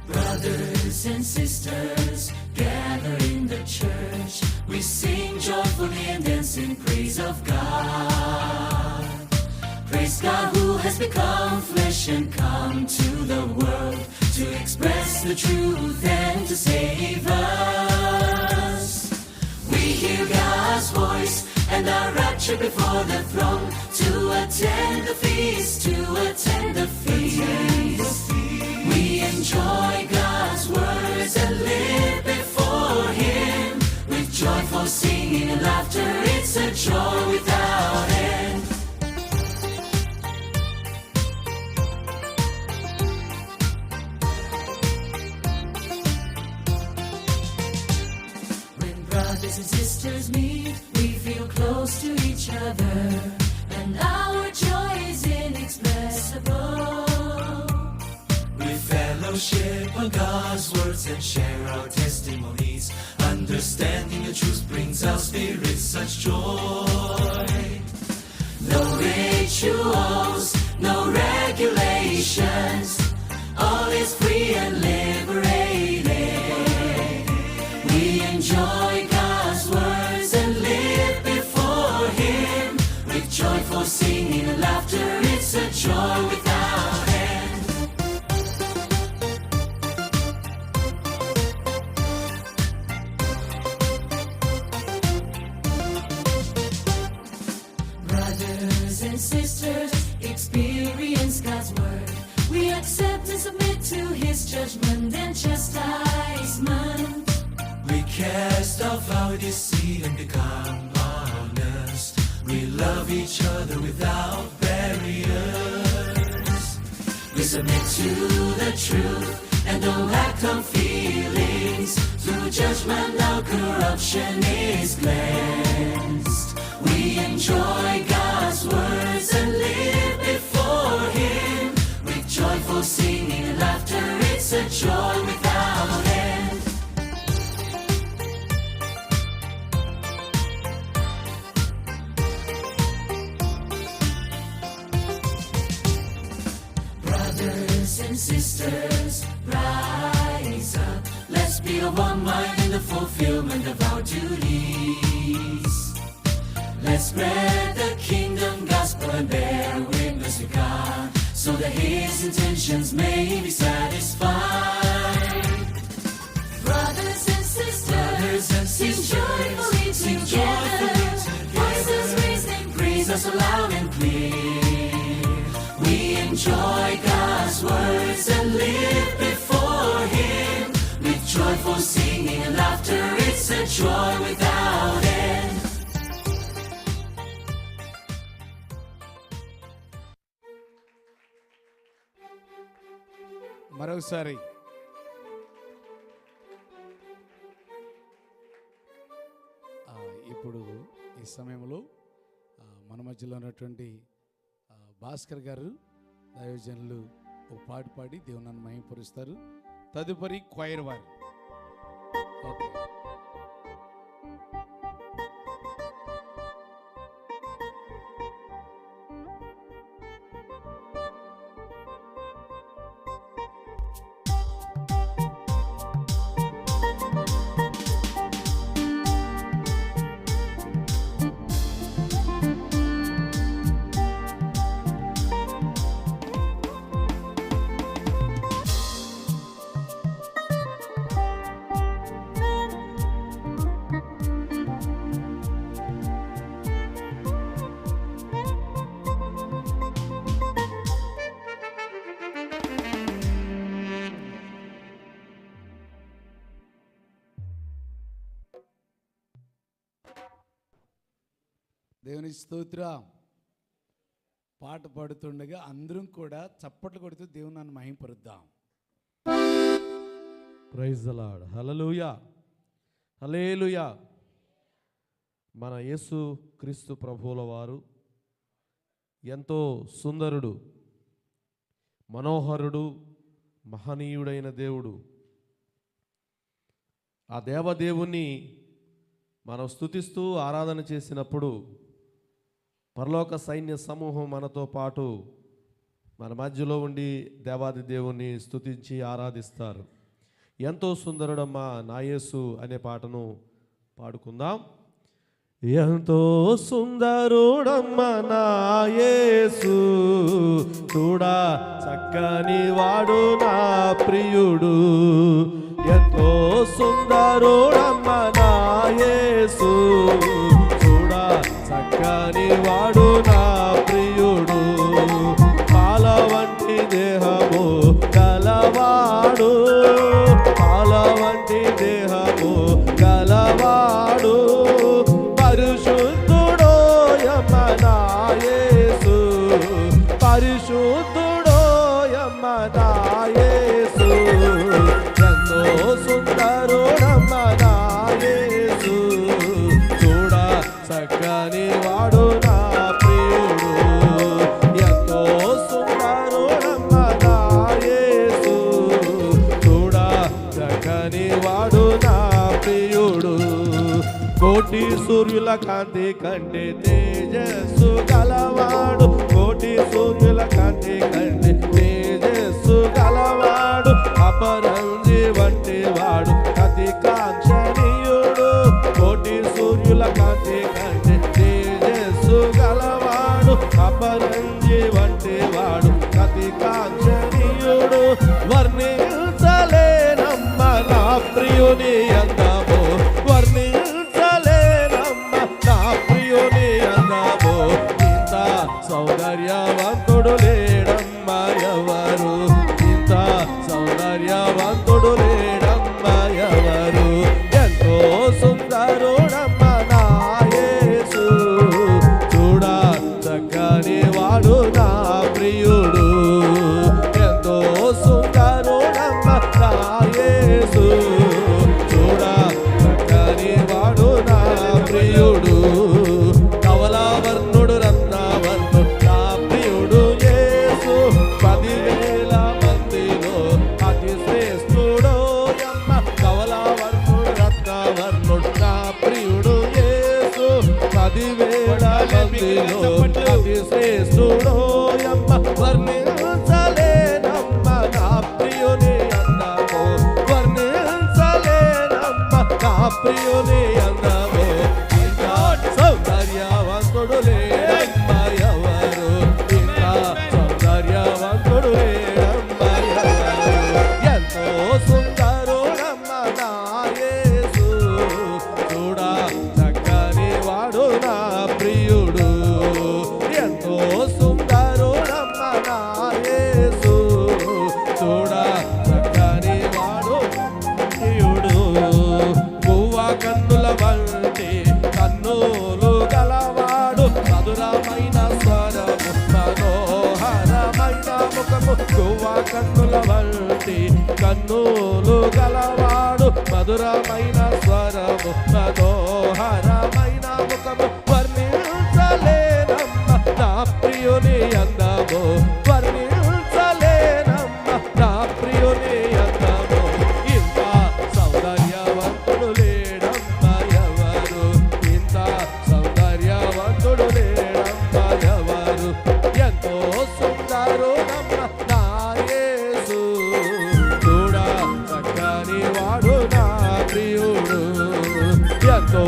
Brothers and sisters, gather in the church. We sing joyfully and dance in praise of God. Praise God who has become flesh and come to the world to express the truth and to save us. We hear God's voice and are raptured before the throne to attend the feast, to attend the feast. We enjoy God's words and live before Him with joyful singing and laughter. It's a joy without end. When brothers and sisters meet, we feel close to each other, and our joy is inexpressible. We fellowship on God's words and share our testimonies. Understanding the truth brings our spirits such joy. No rituals, no regulations, all is free and liberated. We enjoy God's words and live before Him with joyful singing and laughter. It's a joy without end. Brothers and sisters, experience God's word. We accept and submit to His judgment and chastisement. We cast off our deceit and become honest. We love each other without barriers. We submit to the truth and don't act on feelings. Through judgment our corruption is cleansed. We enjoy God's words and live before Him with joyful singing and laughter. It's a joy without end. Brothers and sisters, rise up. Let's be of one mind in the fulfillment of our duties. Let's spread the kingdom gospel and bear witness to God, so that His intentions may be satisfied. Brothers and sisters, sing joyfully together. Voices raised in praise us loud and clear. We enjoy God's words and live before Him with joyful singing and laughter. It's a joy without end. మరోసారి ఇప్పుడు ఈ సమయంలో మన మధ్యలో ఉన్నటువంటి భాస్కర్ గారు దైవజనులు ఒక పాట పాడి దేవుని మహిమపరుస్తారు. తదుపరి క్వైర్ వారు. ఓకే. దేవుని స్తోత్రం. పాట పాడుతుండగా అందరం కూడా చప్పట్లు కొడుతూ దేవుని మహిమపరుద్దాం. Praise the lord. హల్లెలూయా, హల్లెలూయా. మన యేసు క్రీస్తు ప్రభువుల వారు ఎంతో సుందరుడు, మనోహరుడు, మహనీయుడైన దేవుడు. ఆ దేవదేవుణ్ణి మనం స్తుతిస్తూ ఆరాధన చేసినప్పుడు పరలోక సైన్య సమూహం మనతో పాటు మన మధ్యలో ఉండి దేవాది దేవుణ్ణి స్తుతించి ఆరాధిస్తారు. ఎంతో సుందరుడమ్మా నా యేసు అనే పాటను పాడుకుందాం. ఎంతో సుందరుడమ్మ నా యేసు, చూడా చక్కని వాడు నా ప్రియుడు. ఎంతో సుందరుడమ్మ నా యేసు, చూడా చక్కని వాడు నా ప్రియుడు. పాల వంటి దేహము గలవాడు, పాల వంటి దేహము గలవాడు. పరిశుద్ధుడోయమ్మ నా యేసు, పరిశుద్ధుడోయమ్మ నా యేసు. ఎంతో సుందరుడమ్మ నా యేసు, చూడా చక్కని వాడు నా ప్రియుడు. ఎంతో సుందరుడమ్మ నా యేసు, చూడా చక్కని వాడు నా ప్రియుడు. కోటి సూర్యుల కాంతి కంటే తేజస్సు గలవాడు, కోటి సూర్యుల కాంతి కంటే తేజస్సు గలవాడు. అపరంజి వంటి వాడు అతి కాంక్షణీయుడు, కోటి సూర్యుల కాంతి కంటే తేజస్సు గలవాడు. అపరంజి వంటి వాడు అతి కాంక్షణీయుడు. వర్ణించలేనమ్మ నా ప్రియుని అందము, సౌందర్యవంతుడు లేడమ్మ ఎవరు, ఇంత సౌందర్యవంతుడు లేడమ్మ ఎవరు. ఎంతో సుందరుడమ్మ నా యేసు, చూడా చక్కని వాడు నా ప్రియుడు. ఎంతో సుందరుడమ్మ నా యేసు, చూడా చక్కని వాడు నా ప్రియుడు. కవలవర్ణుడు రత్నవర్ణుడు నా ప్రియుడు యేసు, 10,000 మందిలో అతి శ్రేష్ఠుడోయమ్మ. కవలవర్ణుడు రత్నవర్ణుడు నా ప్రియుడు యేసు, 10,000 మందిలో అతి శ్రేష్ఠుడోయమ్మ. వర్ణించలేనమ్మ నా ప్రియుని అందము, వర్ణించలేనమ్మ నా ప్రియుని అందము. సౌందర్యవంతుడు లేడమ్మ ఎవరు, ఇంకా సౌందర్యవంతుడు లేడమ్మ ఎవరు. ఎంతో సుందరుడమ్మ నా యేసు, చూడా చక్కని వాడు నా ప్రియుడు. ఎంతో సుందరుడమ్మ నా యేసు, చూడా చక్కని వాడు ప్రియుడు. పువ్వ కన్నుల వంటి కన్నులు గలవాడు, మధురమైన స్వరము మనోహరమైన ముఖము. పువ్వ కన్నుల వంటి కన్నులు గలవాడు, మధురమైన స్వరము మనోహరమైన ముఖము. వర్ణించలేనమ్మ నా ప్రియుని అందము, వర్ణించలేనమ్మ నా ప్రియుని అందము. ఇంత సౌందర్యవంతుడు లేడమ్మ ఎవరు, ఇంత సౌందర్యవంతుడు లేడమ్మ ఎవరు. ఎంతో సుందరుడమ్మ నా యేసు, చూడా చక్కని వాడు నా ప్రియుడు. ఎంతో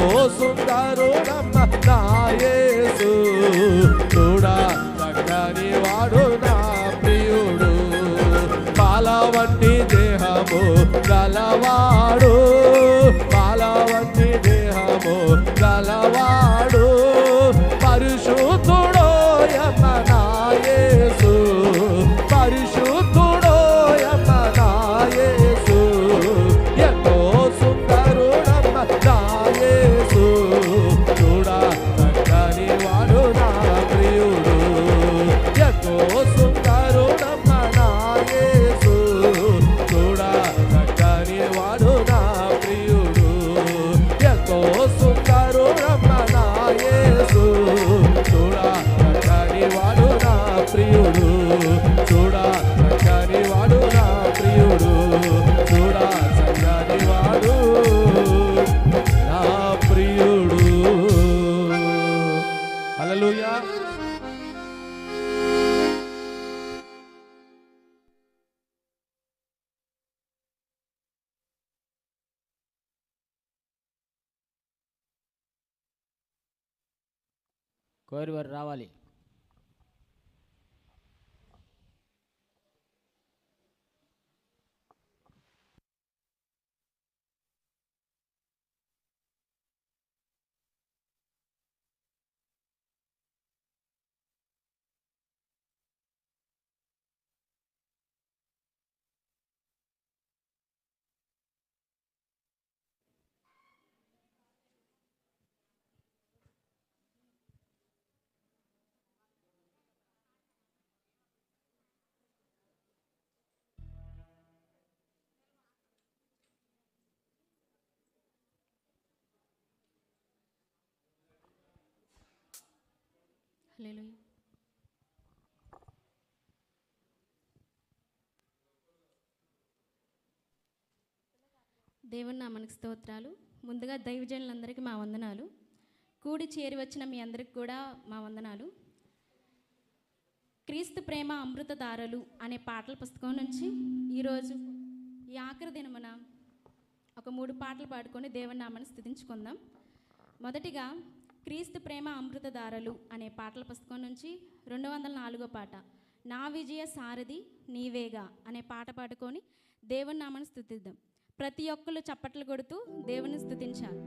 హల్లెలూయా. కోరివారు రావాలి. హల్లెలూయా. దేవుని నామానికి స్తోత్రాలు. ముందుగా దైవజనులందరికీ మా వందనాలు. కూడి చేరి వచ్చిన మీ అందరికి కూడా మా వందనాలు. క్రీస్తు ప్రేమ అమృతధారలు అనే పాటల పుస్తకం నుంచి ఈరోజు ఈ ఆఖరి దినమున ఒక 3 పాటలు పాడుకొని దేవుని నామాన్ని స్తుతించుకుందాం. మొదటిగా క్రీస్తు ప్రేమ అమృతధారలు అనే పాటల పుస్తకం నుంచి 204వ పాట నా విజయ సారథి నీవేగా అనే పాట పాడుకొని దేవుని నామాన్ని స్తుతిద్దాం. ప్రతి ఒక్కరు చప్పట్లు కొడుతూ దేవుని స్తుతించాలి.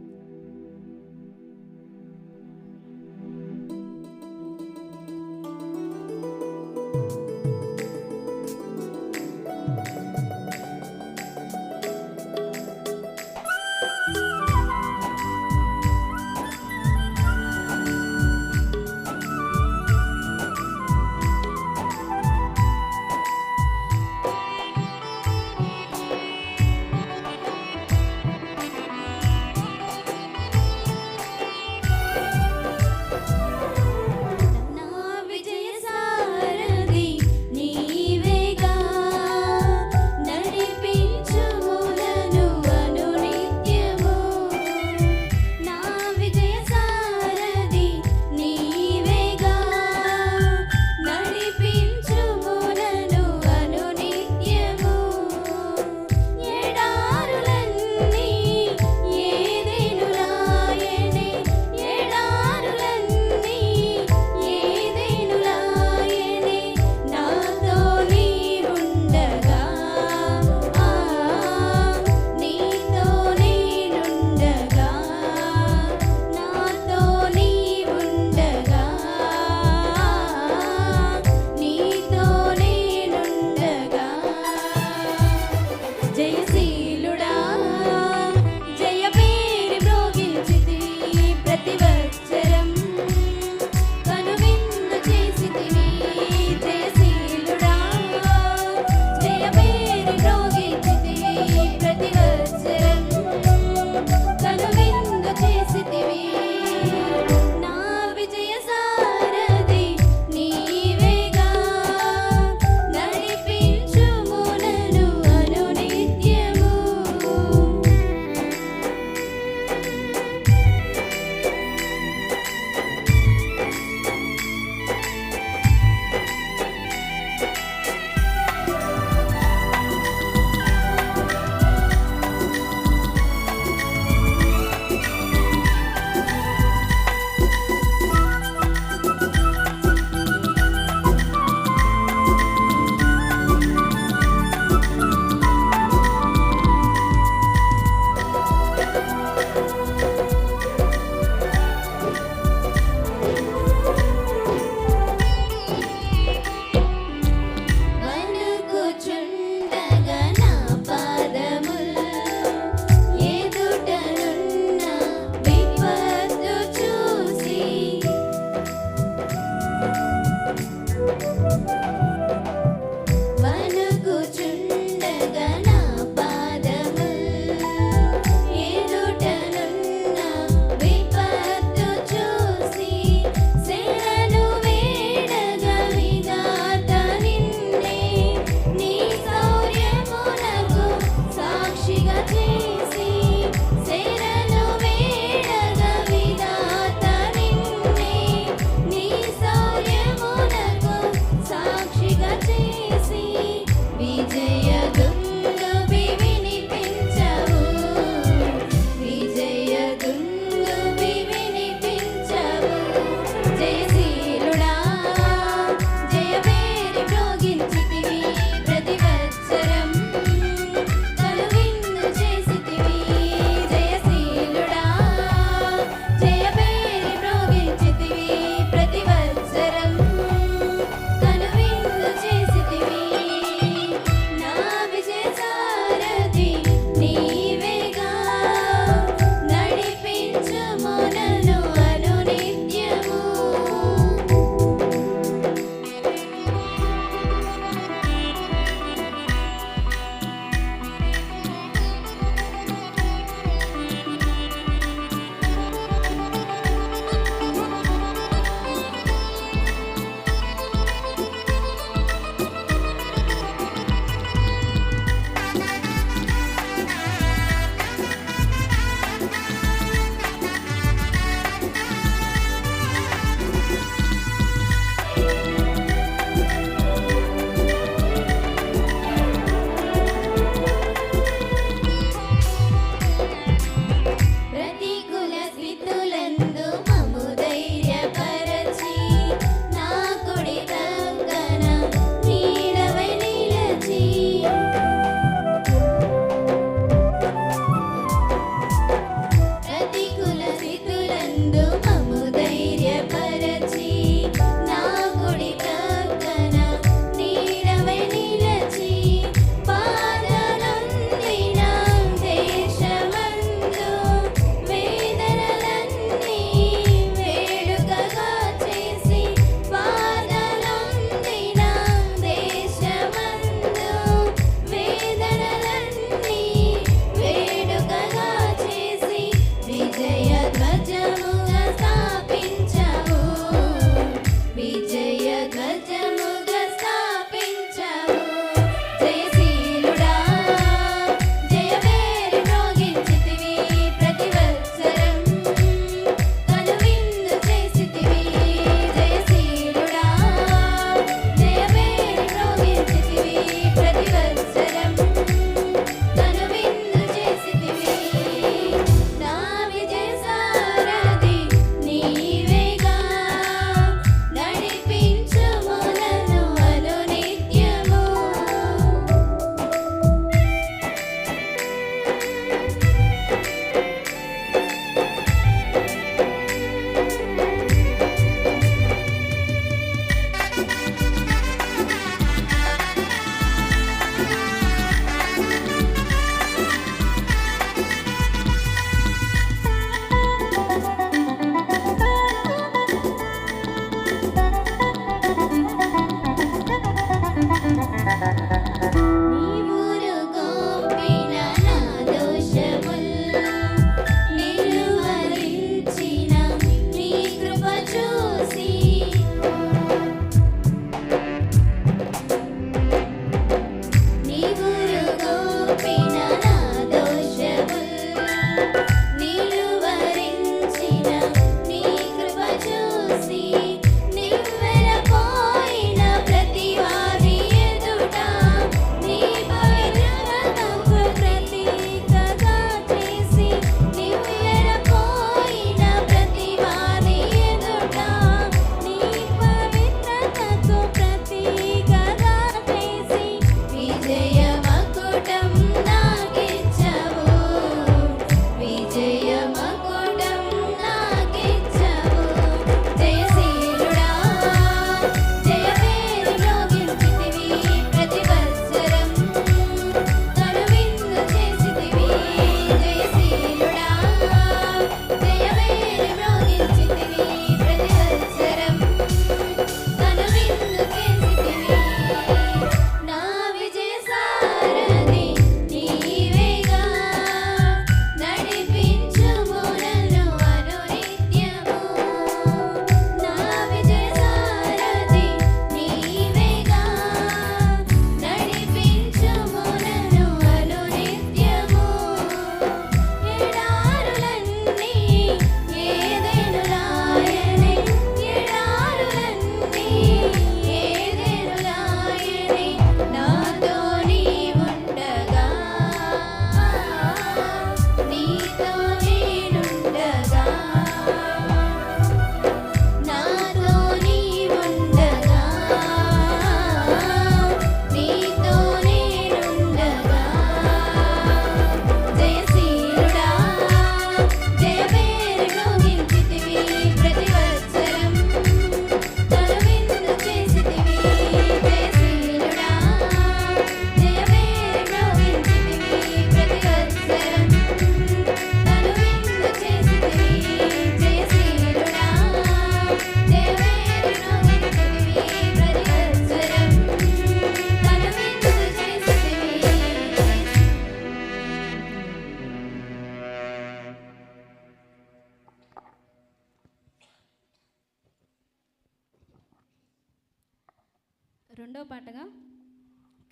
రెండో పాటగా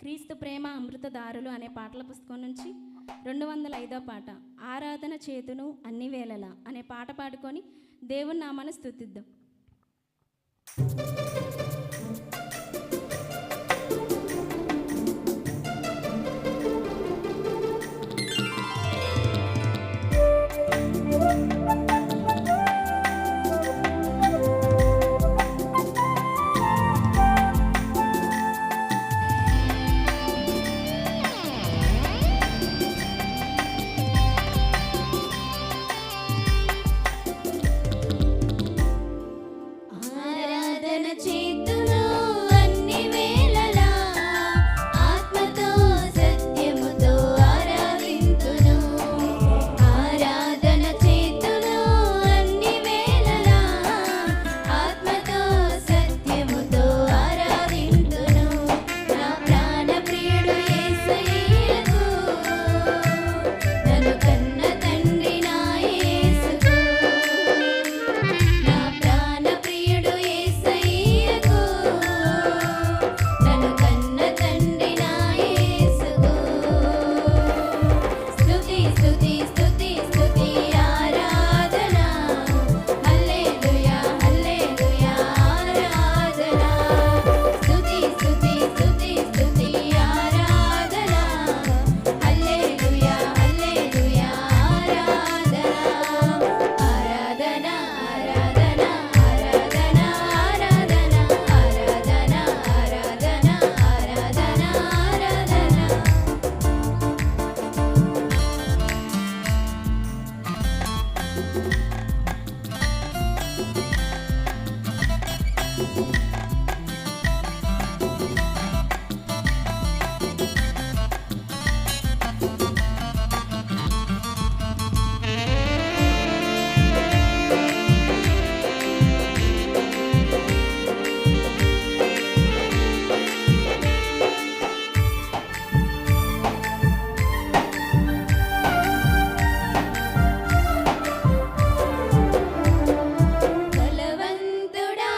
క్రీస్తు ప్రేమ అమృతదారులు అనే పాటల పుస్తకం నుంచి 205వ పాట ఆరాధన చేతును అన్ని వేళలా అనే పాట పాడుకొని దేవుని నామాన్ని స్తుతిద్దాం. ఆరాధన చేతును అన్ని వేళలా ఆత్మతో సత్యముతో ఆరాధింతును. ఆరాధన చేతును అన్ని వేళలా ఆత్మతో సత్యముతో ఆరాధింతును. నా ప్రాణ ప్రియుడు యేసయ్యకు నన్ను కన్న తండ్రి నా యేసుకు. నా ప్రాణ ప్రియుడు యేసయ్యకు నన్ను కన్న తండ్రి నా యేసుకు. స్తుతి స్తుతి స్తుతి స్తుతి ఆరాధన హల్లెలూయా హల్లెలూయా ఆరాధన. స్తుతి స్తుతి స్తుతి స్తుతి ఆరాధన హల్లెలూయా హల్లెలూయా ఆరాధన. ఆరాధన ఆరాధన ఆరాధన ఆరాధన ఆరాధన ఆరాధన ఆరాధన ఆరాధన. బలవంతుడా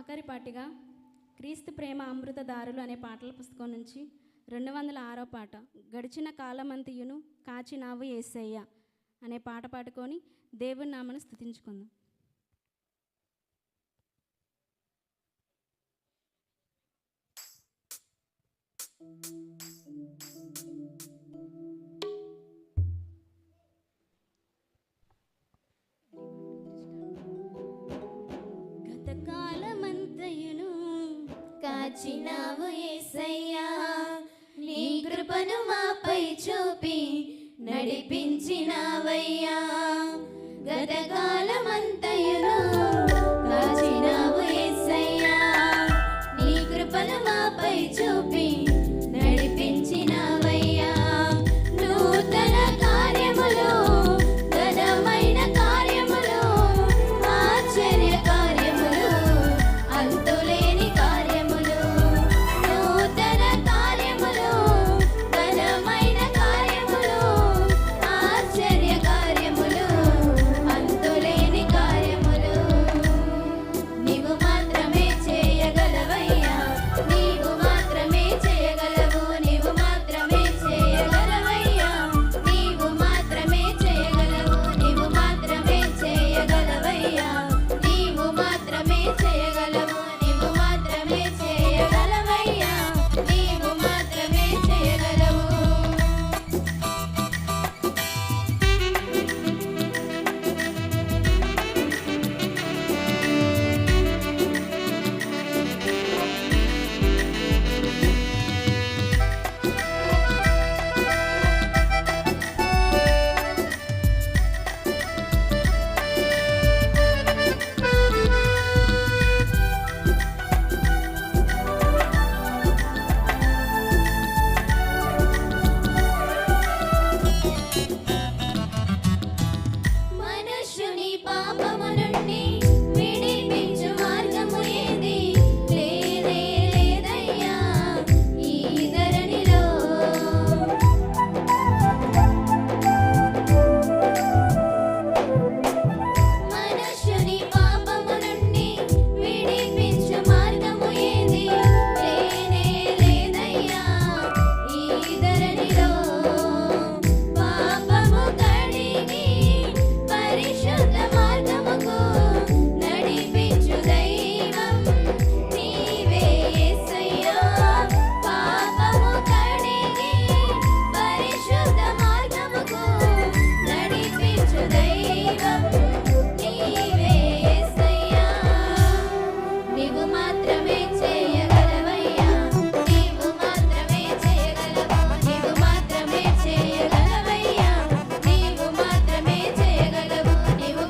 ఆఖరి పాటిగా క్రీస్తు ప్రేమ అమృతదారులు అనే పాటల పుస్తకం నుంచి 206వ పాట గడిచిన కాలమంతియును కాచినావు యేసయ్య అనే పాట పాడుకొని దేవుని నామను స్తుతించుకుందాం. గతకాలమంతయును కాచినావు యేసయ్యా, నీ కృపను మాపై చూపి నడిపించినావయ్యా. గతకాలమంతయును కాచినావు యేసయ్యా, నీ కృపను మాపై చూపి నడిపించినావయ్యా. నూతన కార్యములు, ఘనమైన కార్యములు, ఆశ్చర్య కార్యములు, అంతులేని కార్యములు. నూతన కార్యములు, ఘనమైన కార్యములు, ఆశ్చర్య కార్యములు, అంతులేని కార్యములు. నీవు మాత్రమే చేయగలవయ్యా, నీవు మాత్రమే చేయగలవు, నీవు మాత్రమే చేయగలవయ్యా, నీవు మాత్రమే చేయగలవు, నీవు మాత్రమే చేయగలవయ్యా, నీవు మాత్రమే చేయగలవు, నీవు మాత్రమే చేయగలవయ్యా, నీవు మాత్రమే చేయగలవు. మనుష్యుని పాపము నుండి విడిపించు మార్గము ఏది లేదే లేదయ్యా ఈ ధరణిలో. మనుష్యుని పాపము నుండి విడిపించు మార్గము ఏది లేనే లేదయ్యా ఈ ధరణిలో. పాపము కడిగి పరిశుద్ధ మార్గముకు నడిపించు దైవం నీవే యేసయ్యా. పాపము కడిగి పరిశుద్ధ మార్గముకు నడిపించు దైవం నీవే యేసయ్యా. నీవు మాత్రమే చేయగలవయ్యా, నీవు మాత్రమే చేయగలవు, నీవు మాత్రమే చేయగలవయ్యా, నీవు మాత్రమే చేయగలవు, నీవు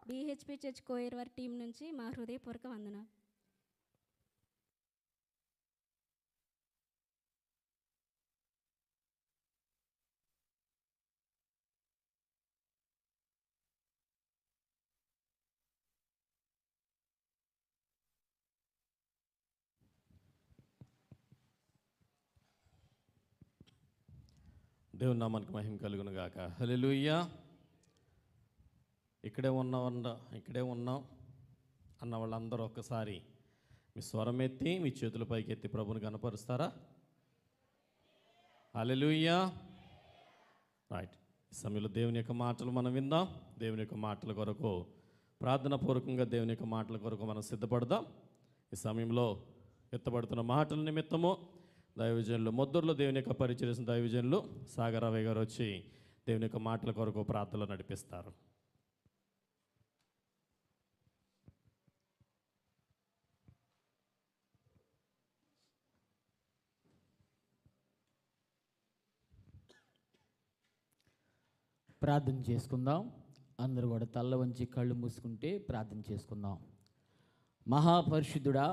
బీహెచ్పి చర్చ్ కోయర్ వారి టీం నుంచి మా హృదయపూర్వక వందనాలు. దేవుని నామానికి మహిమ కలుగును గాక. హల్లెలూయా. ఇక్కడే ఉన్నాం అన్న వాళ్ళందరూ ఒక్కసారి మీ స్వరం ఎత్తి మీ చేతుల పైకి ఎత్తి ప్రభుని కనపరుస్తారా? హల్లెలూయా. రైట్. ఈ సమయంలో దేవుని యొక్క మాటలు మనం విందాం. దేవుని యొక్క మాటల కొరకు ప్రార్థనాపూర్వకంగా దేవుని యొక్క మాటల కొరకు మనం సిద్ధపడదాం. ఈ సమయంలో ఎత్తబడుతున్న మాటల నిమిత్తము దైవజనులు మొద్దూరులో దేవుని యొక్క పరిచయం చేసిన దైవజనులు సాగరావయ్య గారు వచ్చి దేవుని యొక్క మాటల కొరకు ప్రార్థనలు నడిపిస్తారు. ప్రార్థన చేసుకుందాం. అందరూ కూడా తల్ల వంచి కళ్ళు మూసుకుంటే ప్రార్థన చేసుకుందాం. మహాపరిశుద్ధుడా,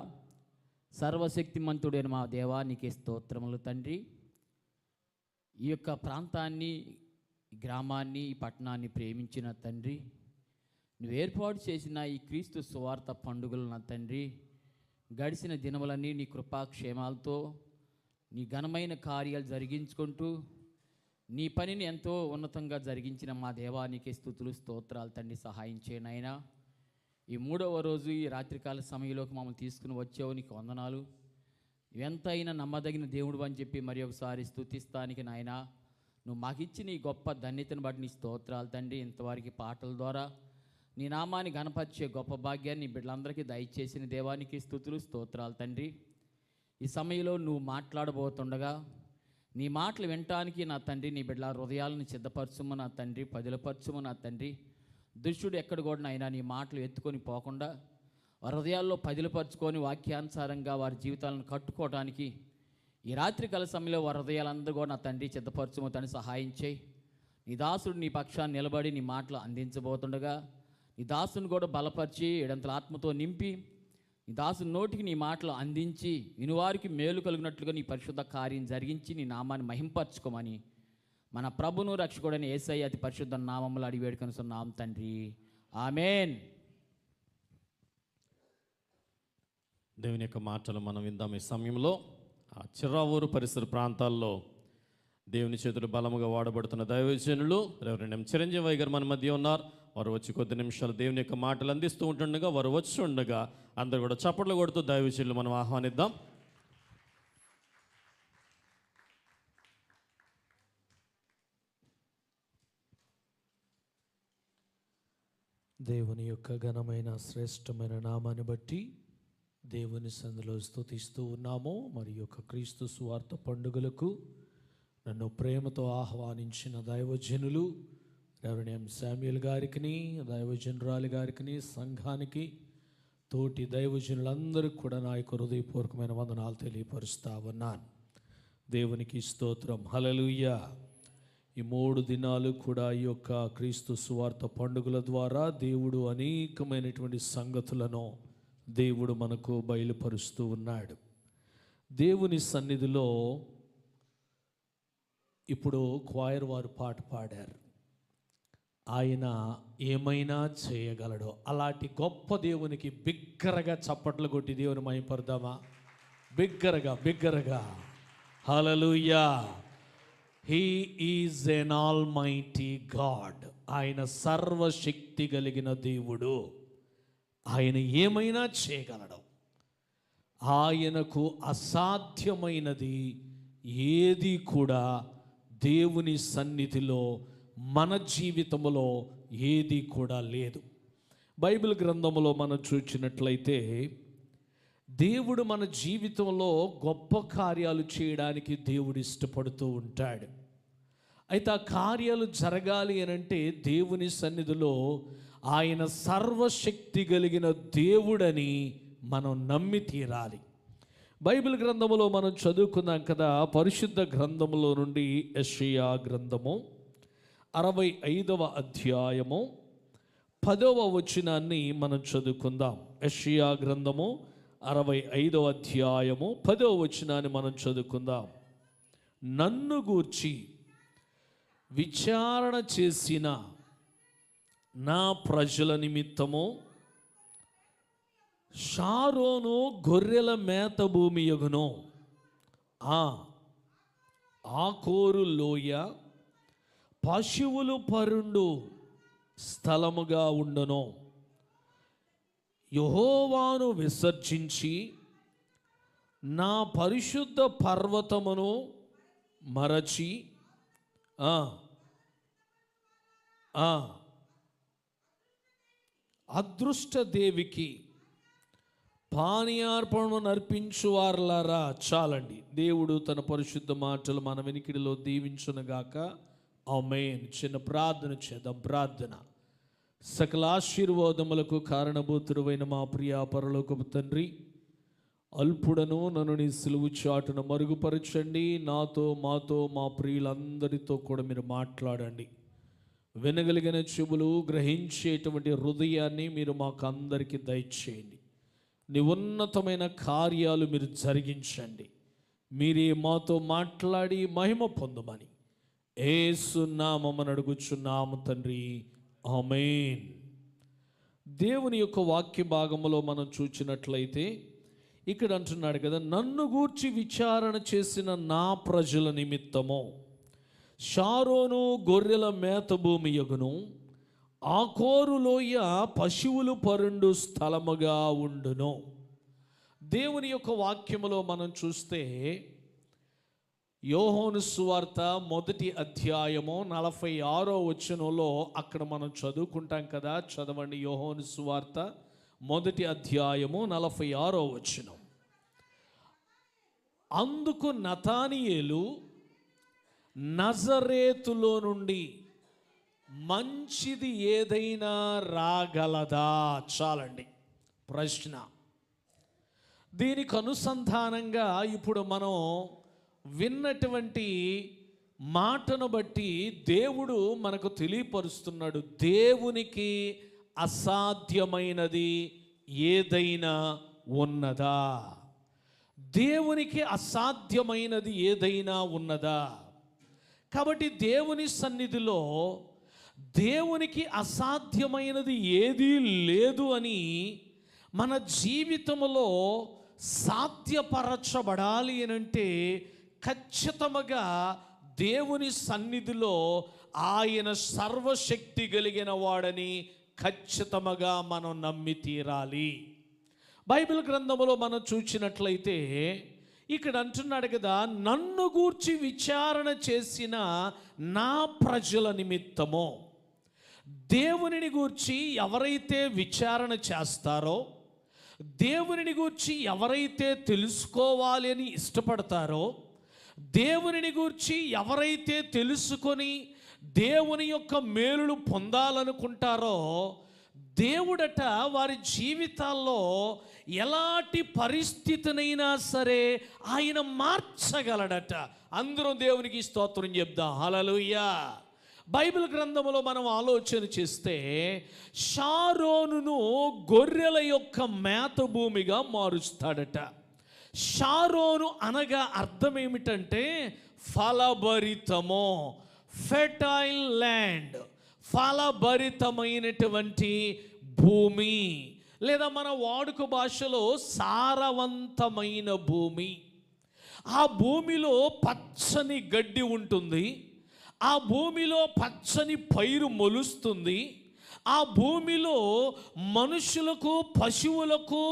సర్వశక్తిమంతుడైన మా దేవా, నీకే స్తోత్రములు తండ్రి. ఈ యొక్క ప్రాంతాన్ని, గ్రామాన్ని, ఈ పట్టణాన్ని ప్రేమించిన తండ్రి, నువ్వు ఏర్పాటు చేసిన ఈ క్రీస్తు సువార్త పండుగలు నా తండ్రి, గడిచిన దినములన్నీ నీ కృపాక్షేమాలతో నీ ఘనమైన కార్యాలు జరిగించుకుంటూ నీ పనిని ఎంతో ఉన్నతంగా జరిగించిన మా దేవా, నీకే స్తుతులు స్తోత్రాలు తండ్రి. సహాయం చేయనైనా ఈ 3వ రోజు ఈ రాత్రికాల సమయంలోకి మమ్మల్ని తీసుకుని వచ్చావు, నీకు వందనాలు. ఎంతైనా నమ్మదగిన దేవుడు అని చెప్పి మరి ఒకసారి స్తుతిస్తానికి నాయన, నువ్వు మాకిచ్చిన ఈ గొప్ప ధన్యతను బట్టి నీ స్తోత్రాలు తండ్రి. ఇంతవరకు పాటల ద్వారా నీ నామాన్ని గణపరిచే గొప్ప భాగ్యాన్ని బిడ్డలందరికీ దయచేసిన దేవానికి స్తుతులు స్తోత్రాలు తండ్రి. ఈ సమయంలో నువ్వు మాట్లాడబోతుండగా నీ మాటలు వినటానికి నా తండ్రి, నీ బిడ్డల హృదయాలను సిద్ధపరచుము నా తండ్రి, పదిలపరచుము నా తండ్రి. దుష్టుడు ఎక్కడ కూడా అయినా నీ మాటలు ఎత్తుకొని పోకుండా వారి హృదయాల్లో పదిలపరుచుకొని వాక్యానుసారంగా వారి జీవితాలను కట్టుకోవడానికి ఈ రాత్రికాల సమయంలో వారి హృదయాలందరూ కూడా నా తండ్రి సిద్ధపరచుము తండ్రి. సహాయం చేయి. నీ దాసుడు నీ పక్షాన్ని నిలబడి నీ మాటలు అందించబోతుండగా నీ దాసుని కూడా బలపరిచి ఎడంతల ఆత్మతో నింపి నీ దాసుని నోటికి నీ మాటలు అందించి వినువారికి మేలు కలిగినట్లుగా నీ పరిశుద్ధ కార్యం జరిగించి నీ నామాన్ని మహింపరచుకోమని మన ప్రభును రక్షకుడని యేసయ్య అతి పరిశుద్ధ నామములో అడిగి వేడుకొనుచున్నాం తండ్రి. ఆమేన్. దేవుని యొక్క మాటలు మనం విందాం. ఈ సమయంలో ఆ చిర్రావూరు పరిసర ప్రాంతాల్లో దేవుని చేతులు బలముగా వాడబడుతున్న దైవజనులు రెవరెండ్ ఎం. చిరంజీవి గారు మన మధ్య ఉన్నారు. వారు వచ్చి కొద్ది నిమిషాలు దేవుని యొక్క మాటలు అందిస్తూ ఉంటుండగా, వారు వచ్చి ఉండగా అందరూ కూడా చప్పట్లు కొడుతూ దైవజనులు మనం ఆహ్వానిద్దాం. దేవుని యొక్క ఘనమైన శ్రేష్టమైన నామాన్ని బట్టి దేవుని సందులో స్తుతిస్తూ ఉన్నాము. మరి యొక్క క్రీస్తు సువార్త పండుగలకు నన్ను ప్రేమతో ఆహ్వానించిన దైవజనులు రెవరెండ్ ఎం. శామ్యూల్ గారికి, దైవజనురాలి గారికి, సంఘానికి, తోటి దైవజనులందరికీ కూడా నా యొక్క హృదయపూర్వకమైన వందనాలు తెలియపరుస్తా ఉన్నాను. దేవునికి స్తోత్రం. హల్లెలూయా. ఈ 3 దినాలు కూడా ఈ యొక్క క్రీస్తు సువార్త పండుగల ద్వారా దేవుడు అనేకమైనటువంటి సంగతులను దేవుడు మనకు బయలుపరుస్తూ ఉన్నాడు. దేవుని సన్నిధిలో ఇప్పుడు క్వాయర్ వారు పాట పాడారు, ఆయన ఏమైనా చేయగలడు. అలాంటి గొప్ప దేవునికి బిగ్గరగా చప్పట్లు కొట్టి దేవుని మహిమపడదామా? బిగ్గరగా. హల్లెలూయా. He is an almighty God. ఆయన సర్వశక్తి కలిగిన దేవుడు. ఆయన ఏమైనా చేయగలడు. ఆయనకు అసాధ్యమైనది ఏది కూడా దేవుని సన్నిధిలో మన జీవితంలో ఏది కూడా లేదు. బైబిల్ గ్రంథంలో మనం చూసినట్లయితే దేవుడు మన జీవితంలో గొప్ప కార్యాలు చేయడానికి దేవుడు ఇష్టపడుతూ ఉంటాడు. అయితే ఆ కార్యాలు జరగాలి అని అంటే దేవుని సన్నిధిలో ఆయన సర్వశక్తి కలిగిన దేవుడని మనం నమ్మి తీరాలి. బైబిల్ గ్రంథములో మనం చదువుకున్నాం కదా, పరిశుద్ధ గ్రంథములో నుండి యెషయా గ్రంథము 65వ అధ్యాయము 10వ వచనాన్ని మనం చదువుకుందాం. యెషయా గ్రంథము 65వ అధ్యాయము 10వ వచనాన్ని మనం చదువుకుందాం. నన్ను గూర్చి విచారణ చేసిన నా ప్రజల నిమిత్తము షారోను గొర్రెల మేత భూమి యగును, ఆకోరు లోయ పశువులు పరుండు స్థలముగా ఉండును. యెహోవాను విసర్జించి నా పరిశుద్ధ పర్వతమును మరచి అదృష్ట దేవికి పానీయార్పణను నర్పించువార్లారా. చాలండి. దేవుడు తన పరిశుద్ధ మాటలు మన వెనికిడిలో దీవించునుగాక. ఆమేన్. చిన్న ప్రార్థన చేద్దాం. ప్రార్థన. సకల ఆశీర్వాదములకు కారణభూతుడైన మా ప్రియ పరలోకపు తండ్రి, అల్పుడను నన్ను నీ సిలువు చాటున మరుగుపరచండి. నాతో మాతో మా ప్రియులందరితో కూడా మీరు మాట్లాడండి. వినగలిగిన చెవులు, గ్రహించేటువంటి హృదయాన్ని మీరు మాకు అందరికీ దయచేయండి. నీ ఉన్నతమైన కార్యాలు మీరు జరిగించండి. మీరే మాతో మాట్లాడి మహిమ పొందమని యేసు నామమున అడుగుచున్నాము తండ్రి. ఆమేన్. దేవుని యొక్క వాక్య భాగములో మనం చూచినట్లయితే ఇక్కడ అంటున్నాడు కదా, నన్ను గూర్చి విచారణ చేసిన నా ప్రజల నిమిత్తము షారోను గొర్రెల మేత భూమి యగును, ఆకోరు లోయ పశువులు పరుండు స్థలముగా ఉండును. దేవుని యొక్క వాక్యములో మనం చూస్తే యోహాను సువార్త 1వ అధ్యాయము 46వ వచనంలో అక్కడ మనం చదువుకుంటాం కదా. చదవండి. యోహాను సువార్త 1వ అధ్యాయము 46వ వచనం. అందుకు నతానియేలు, నజరేతులో నుండి మంచిది ఏదైనా రాగలదా? చాలండి ప్రశ్న. దీనికి అనుసంధానంగా ఇప్పుడు మనం విన్నటువంటి మాటను బట్టి దేవుడు మనకు తెలియపరుస్తున్నాడు, దేవునికి అసాధ్యమైనది ఏదైనా ఉన్నదా? దేవునికి అసాధ్యమైనది ఏదైనా ఉన్నదా? కాబట్టి దేవుని సన్నిధిలో దేవునికి అసాధ్యమైనది ఏదీ లేదు అని మన జీవితంలో సాధ్యపరచబడాలి అనంటే ఖచ్చితంగా దేవుని సన్నిధిలో ఆయన సర్వశక్తి కలిగిన వాడని ఖచ్చితంగా మనం నమ్మి తీరాలి. బైబిల్ గ్రంథములో మనం చూసినట్లయితే ఇక్కడ అంటున్నాడు కదా, నన్ను గూర్చి విచారణ చేసిన నా ప్రజల నిమిత్తము. దేవునిని గూర్చి ఎవరైతే విచారణ చేస్తారో, దేవునిని గూర్చి ఎవరైతే తెలుసుకోవాలి అని ఇష్టపడతారో, దేవునిని గూర్చి ఎవరైతే తెలుసుకొని దేవుని యొక్క మేలులు పొందాలనుకుంటారో, దేవుడట వారి జీవితాల్లో ఎలాంటి పరిస్థితినైనా సరే ఆయన మార్చగలడట. అందరం దేవునికి స్తోత్రం చెప్దాం. హల్లెలూయా. బైబిల్ గ్రంథంలో మనం ఆలోచన చేస్తే షారోనును గొర్రెల యొక్క మేత భూమిగా మారుస్తాడట. షారోను అనగా అర్థం ఏమిటంటే ఫలభరితము, ఫెర్టైల్ ల్యాండ్, ఫలభరితమైనటువంటి భూమి, లేదా మన వాడుక భాషలో సారవంతమైన భూమి. ఆ భూమిలో పచ్చని గడ్డి ఉంటుంది, ఆ భూమిలో పచ్చని పైరు మొలుస్తుంది, ఆ భూమిలో మనుషులకు, పశువులకు,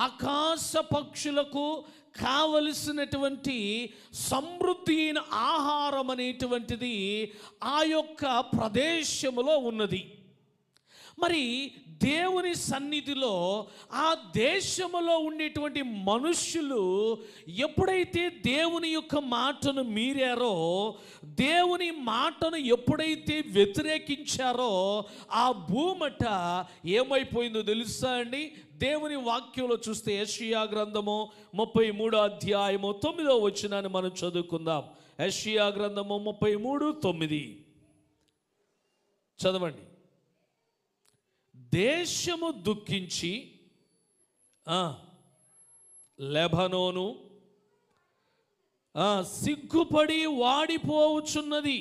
ఆకాశ పక్షులకు కావలసినటువంటి సమృద్ధి అయిన ఆహారం అనేటువంటిది ఆ యొక్క ప్రదేశములో ఉన్నది. మరి దేవుని సన్నిధిలో ఆ దేశములో ఉండేటువంటి మనుష్యులు ఎప్పుడైతే దేవుని యొక్క మాటను మీరారో, దేవుని మాటను ఎప్పుడైతే వ్యతిరేకించారో, ఆ భూమట ఏమైపోయిందో తెలుసా అండి? దేవుని వాక్యంలో చూస్తే యెషయా గ్రంథము 33వ అధ్యాయము 9వ వచనాన్ని మనం చదువుకుందాం. యెషయా గ్రంథము 33:9 చదవండి. దేశము దుఃఖించి లెబనోను సిగ్గుపడి వాడిపోవచ్చున్నది.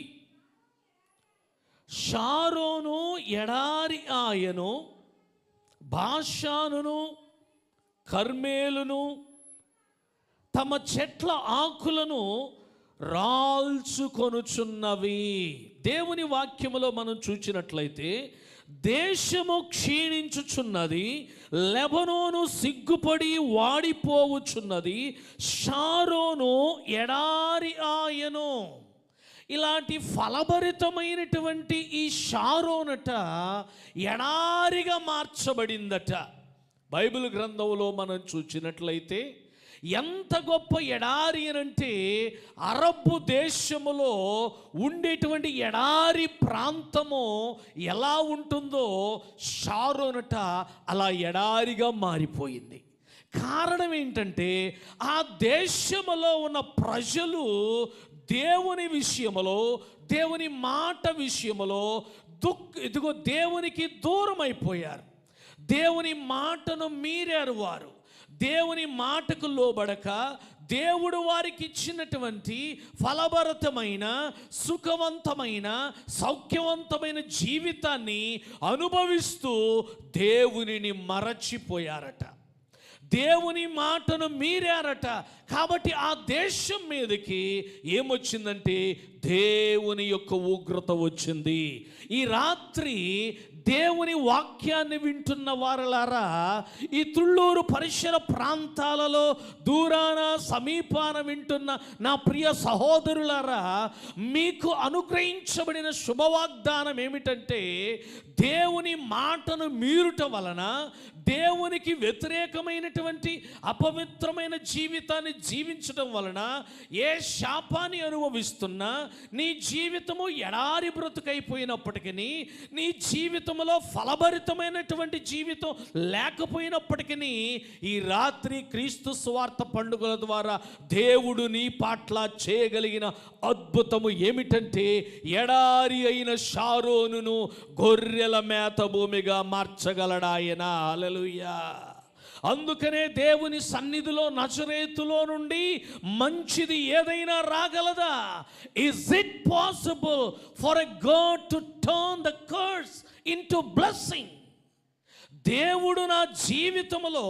షారోను ఎడారి ఆయను, బాషానును కర్మేలును తమ చెట్ల ఆకులను రాల్చుకొనుచున్నవి. దేవుని వాక్యములో మనం చూచినట్లయితే దేశము క్షీణించుచున్నది, లెబనోను సిగ్గుపడి వాడిపోవచ్చున్నది, షారోను ఎడారి ఆయను. ఇలాంటి ఫలభరితమైనటువంటి ఈ షారోనట ఎడారిగా మార్చబడిందట. బైబిల్ గ్రంథంలో మనం చూచినట్లయితే ఎంత గొప్ప ఎడారి అనంటే అరబ్బు దేశములో ఉండేటువంటి ఎడారి ప్రాంతము ఎలా ఉంటుందో షారోనట అలా ఎడారిగా మారిపోయింది. కారణం ఏంటంటే ఆ దేశములో ఉన్న ప్రజలు దేవుని విషయములో, దేవుని మాట విషయములో ఇదిగో దేవునికి దూరం అయిపోయారు. దేవుని మాటను మీరారు. వారు దేవుని మాటకు లోబడక దేవుడు వారికి ఇచ్చినటువంటి ఫలభరితమైన, సుఖవంతమైన, సౌఖ్యవంతమైన జీవితాన్ని అనుభవిస్తూ దేవునిని మరచిపోయారట, దేవుని మాటను మీరారట. కాబట్టి ఆ దేశం మీదకి ఏమొచ్చిందంటే దేవుని యొక్క ఉగ్రత వచ్చింది. ఈ రాత్రి దేవుని వాక్యాన్ని వింటున్న వారలారా, ఈ తుళ్ళూరు పరిసర ప్రాంతాలలో దూరాన సమీపాన వింటున్న నా ప్రియ సహోదరులారా, మీకు అనుగ్రహించబడిన శుభవాగ్దానం ఏమిటంటే దేవుని మాటను మీరుట వలన, దేవునికి వ్యతిరేకమైనటువంటి అపవిత్రమైన జీవితాన్ని జీవించడం వలన ఏ శాపాన్ని అనుభవిస్తున్నా, నీ జీవితము ఎడారి బ్రతుకైపోయినప్పటికీ, నీ జీవితంలో ఫలభరితమైనటువంటి జీవితం లేకపోయినప్పటికీ, ఈ రాత్రి క్రీస్తు సువార్త పండుగల ద్వారా దేవుడు నీ పట్ల చేయగలిగిన అద్భుతము ఏమిటంటే ఎడారి అయిన షారోనును గొర్రెల మేత భూమిగా మార్చగలడాయన. హల్లెలూయా. అందుకనే దేవుని సన్నిధిలో నజరేతులో నుండి మంచిది ఏదైనా రాగలదా? Is it possible for a God to turn the curse into blessing? దేవుడు నా జీవితంలో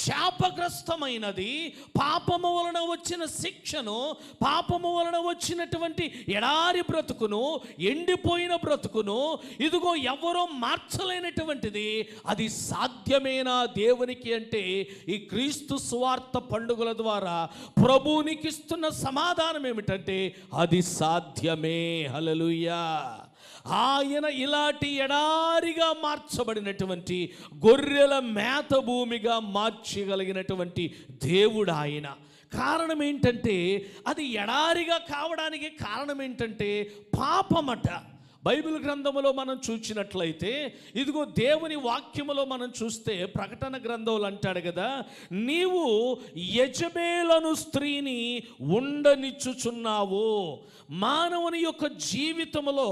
శాపగ్రస్తమైనది, పాపము వలన వచ్చిన శిక్షను, పాపము వలన వచ్చినటువంటి ఎడారి బ్రతుకును, ఎండిపోయిన బ్రతుకును ఇదిగో ఎవరో మార్చలేనటువంటిది, అది సాధ్యమేనా దేవునికి అంటే ఈ క్రీస్తు సువార్త పండుగల ద్వారా ప్రభువునికి ఇస్తున్న సమాధానం ఏమిటంటే అది సాధ్యమే. హల్లెలూయా. ఆయన ఇలాంటి ఎడారిగా మార్చబడినటువంటి గొర్రెల మేత భూమిగా మార్చగలిగినటువంటి దేవుడు ఆయన. కారణం ఏంటంటే అది ఎడారిగా కావడానికి కారణం ఏంటంటే పాపమట. బైబిల్ గ్రంథములో మనం చూసినట్లయితే ఇదిగో దేవుని వాక్యములో మనం చూస్తే ప్రకటన గ్రంథంలో అంటాడు కదా, నీవు యెజబేలను స్త్రీని ఉండనిచ్చుచున్నావు. మానవుని యొక్క జీవితంలో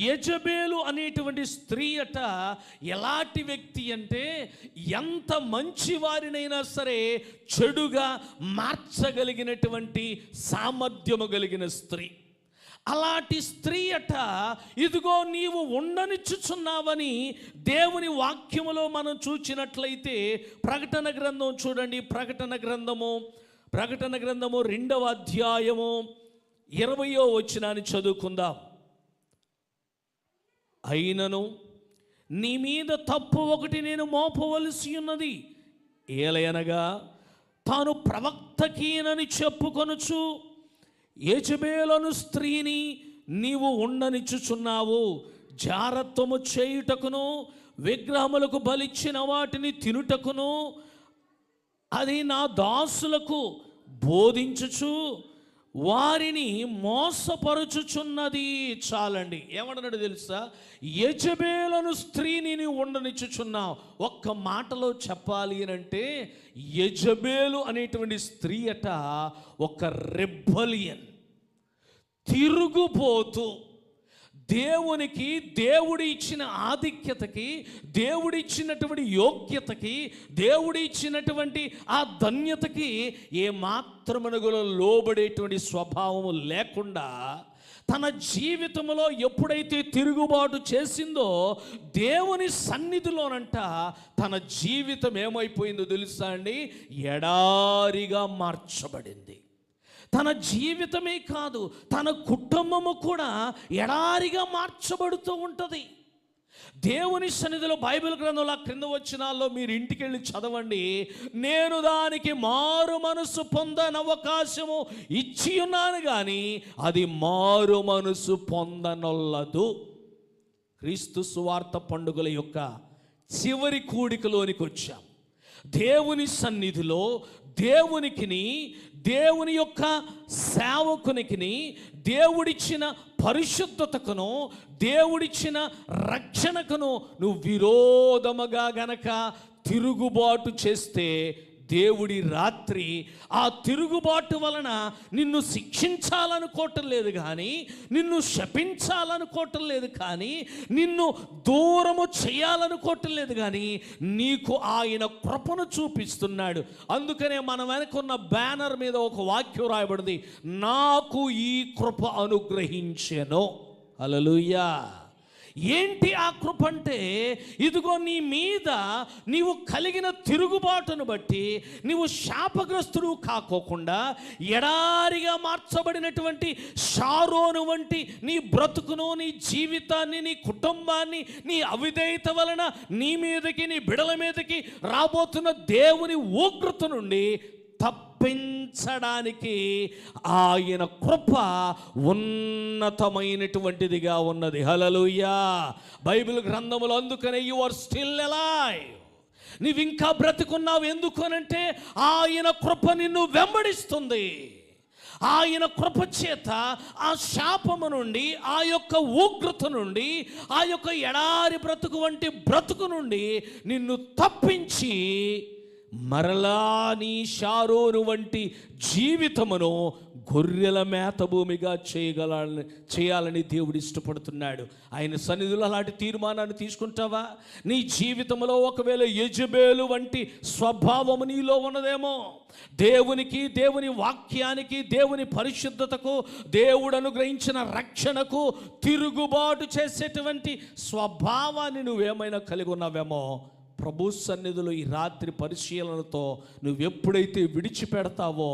యెజబేలు అనేటువంటి స్త్రీ అట ఎలాంటి వ్యక్తి అంటే ఎంత మంచి వారినైనా సరే చెడుగా మార్చగలిగినటువంటి సామర్థ్యము కలిగిన స్త్రీ. అలాంటి స్త్రీ అట ఇదిగో నీవు ఉండనిచ్చుచున్నావని దేవుని వాక్యములో మనం చూచినట్లయితే ప్రకటన గ్రంథం చూడండి. ప్రకటన గ్రంథము 2వ అధ్యాయము 20వ వచనాన్ని చదువుకుందాం. అయినను నీ మీద తప్పు ఒకటి నేను మోపవలసి ఉన్నది, ఏలయనగా తాను ప్రవక్తకీనని చెప్పుకొనుచు యెజబేలను స్త్రీని నీవు ఉండనిచ్చుచున్నావు. జారత్వము చేయుటకును, విగ్రహములకు బలిచ్చిన వాటిని తినుటకును అది నా దాసులకు బోధించుచు వారిని మోసపరుచుచున్నది. చాలండి. ఏమన్నాడు తెలుసా? యెజబేలను స్త్రీని నీవు ఉండనిచ్చుచున్నావు. ఒక్క మాటలో చెప్పాలి అంటే యెజబేలు అనేటువంటి స్త్రీ అట ఒక రెబలియన్, తిరుగుపోతూ దేవునికి, దేవుడు ఇచ్చిన ఆధిక్యతకి, దేవుడు ఇచ్చినటువంటి యోగ్యతకి, దేవుడు ఇచ్చినటువంటి ఆ ధన్యతకి ఏ మాత్రమనుగులో లోబడేటువంటి స్వభావము లేకుండా తన జీవితంలో ఎప్పుడైతే తిరుగుబాటు చేసిందో దేవుని సన్నిధిలోనంట తన జీవితం ఏమైపోయిందో తెలుసా అండి? ఎడారిగా మార్చబడింది. తన జీవితమే కాదు, తన కుటుంబము కూడా ఎడారిగా మార్చబడుతూ ఉంటుంది. దేవుని సన్నిధిలో బైబిల్ గ్రంథంలో క్రింద వచనాల్లో మీరు ఇంటికి వెళ్ళి చదవండి. నేను దానికి మారు మనసు పొందని అవకాశము ఇచ్చి ఉన్నాను, కానీ అది మారు మనసు పొందనొల్లదు. క్రీస్తు సువార్త పండుగల యొక్క చివరి కూడికలోనికి వచ్చాం. దేవుని సన్నిధిలో దేవుని యొక్క సేవకునికి దేవుడిచ్చిన పరిశుద్ధతకును, దేవుడిచ్చిన రక్షణకును నువ్వు విరోధముగా గనక తిరుగుబాటు చేస్తే దేవుడి రాత్రి ఆ తిరుగుబాటు వలన నిన్ను శిక్షించాలనుకోవటం లేదు, కానీ నిన్ను శపించాలనుకోవటం లేదు, కానీ నిన్ను దూరము చేయాలనుకోవటం లేదు, కానీ నీకు ఆయన కృపను చూపిస్తున్నాడు. అందుకనే మన వెనకున్న బ్యానర్ మీద ఒక వాక్యం రాయబడింది, నాకు ఈ కృప అనుగ్రహించెను. హల్లెలూయా. ఏంటి ఆ కృప అంటే? ఇదిగో నీ మీద నీవు కలిగిన తిరుగుబాటును బట్టి నీవు శాపగ్రస్తుడు కాకోకుండా ఎడారిగా మార్చబడినటువంటి షారోను వంటి నీ బ్రతుకును, నీ జీవితాన్ని, నీ కుటుంబాన్ని, నీ అవిధేయత వలన నీ మీదకి, నీ బిడల మీదకి రాబోతున్న దేవుని ఉగ్రత నుండి తప్పించడానికి ఆయన కృప ఉన్నతమైనటువంటిదిగా ఉన్నది. హల్లెలూయా. బైబిల్ గ్రంథములో అందుకనే యు ఆర్ స్టిల్ అలైవ్, నీవు ఇంకా బ్రతుకున్నావు. ఎందుకనంటే ఆయన కృప నిన్ను వెంబడిస్తుంది. ఆయన కృప చేత ఆ శాపము నుండి, ఆ యొక్క ఉగ్రత నుండి, ఆ యొక్క ఎడారి బ్రతుకు వంటి బ్రతుకు నుండి నిన్ను తప్పించి మరలా నీ షారోను వంటి జీవితమును గొర్రెల మేత భూమిగా చేయాలని దేవుడు ఇష్టపడుతున్నాడు. ఆయన సన్నిధిలో అలాంటి తీర్మానాన్ని తీసుకుంటావా? నీ జీవితంలో ఒకవేళ యెజబేలు వంటి స్వభావము నీలో ఉన్నదేమో, దేవునికి, దేవుని వాక్యానికి, దేవుని పరిశుద్ధతకు, దేవుడు అనుగ్రహించిన రక్షణకు తిరుగుబాటు చేసేటువంటి స్వభావాన్ని నువ్వేమైనా కలిగి ఉన్నావేమో, ప్రభు సన్నిధిలో ఈ రాత్రి పరిశీలనతో నువ్వు ఎప్పుడైతే విడిచిపెడతావో,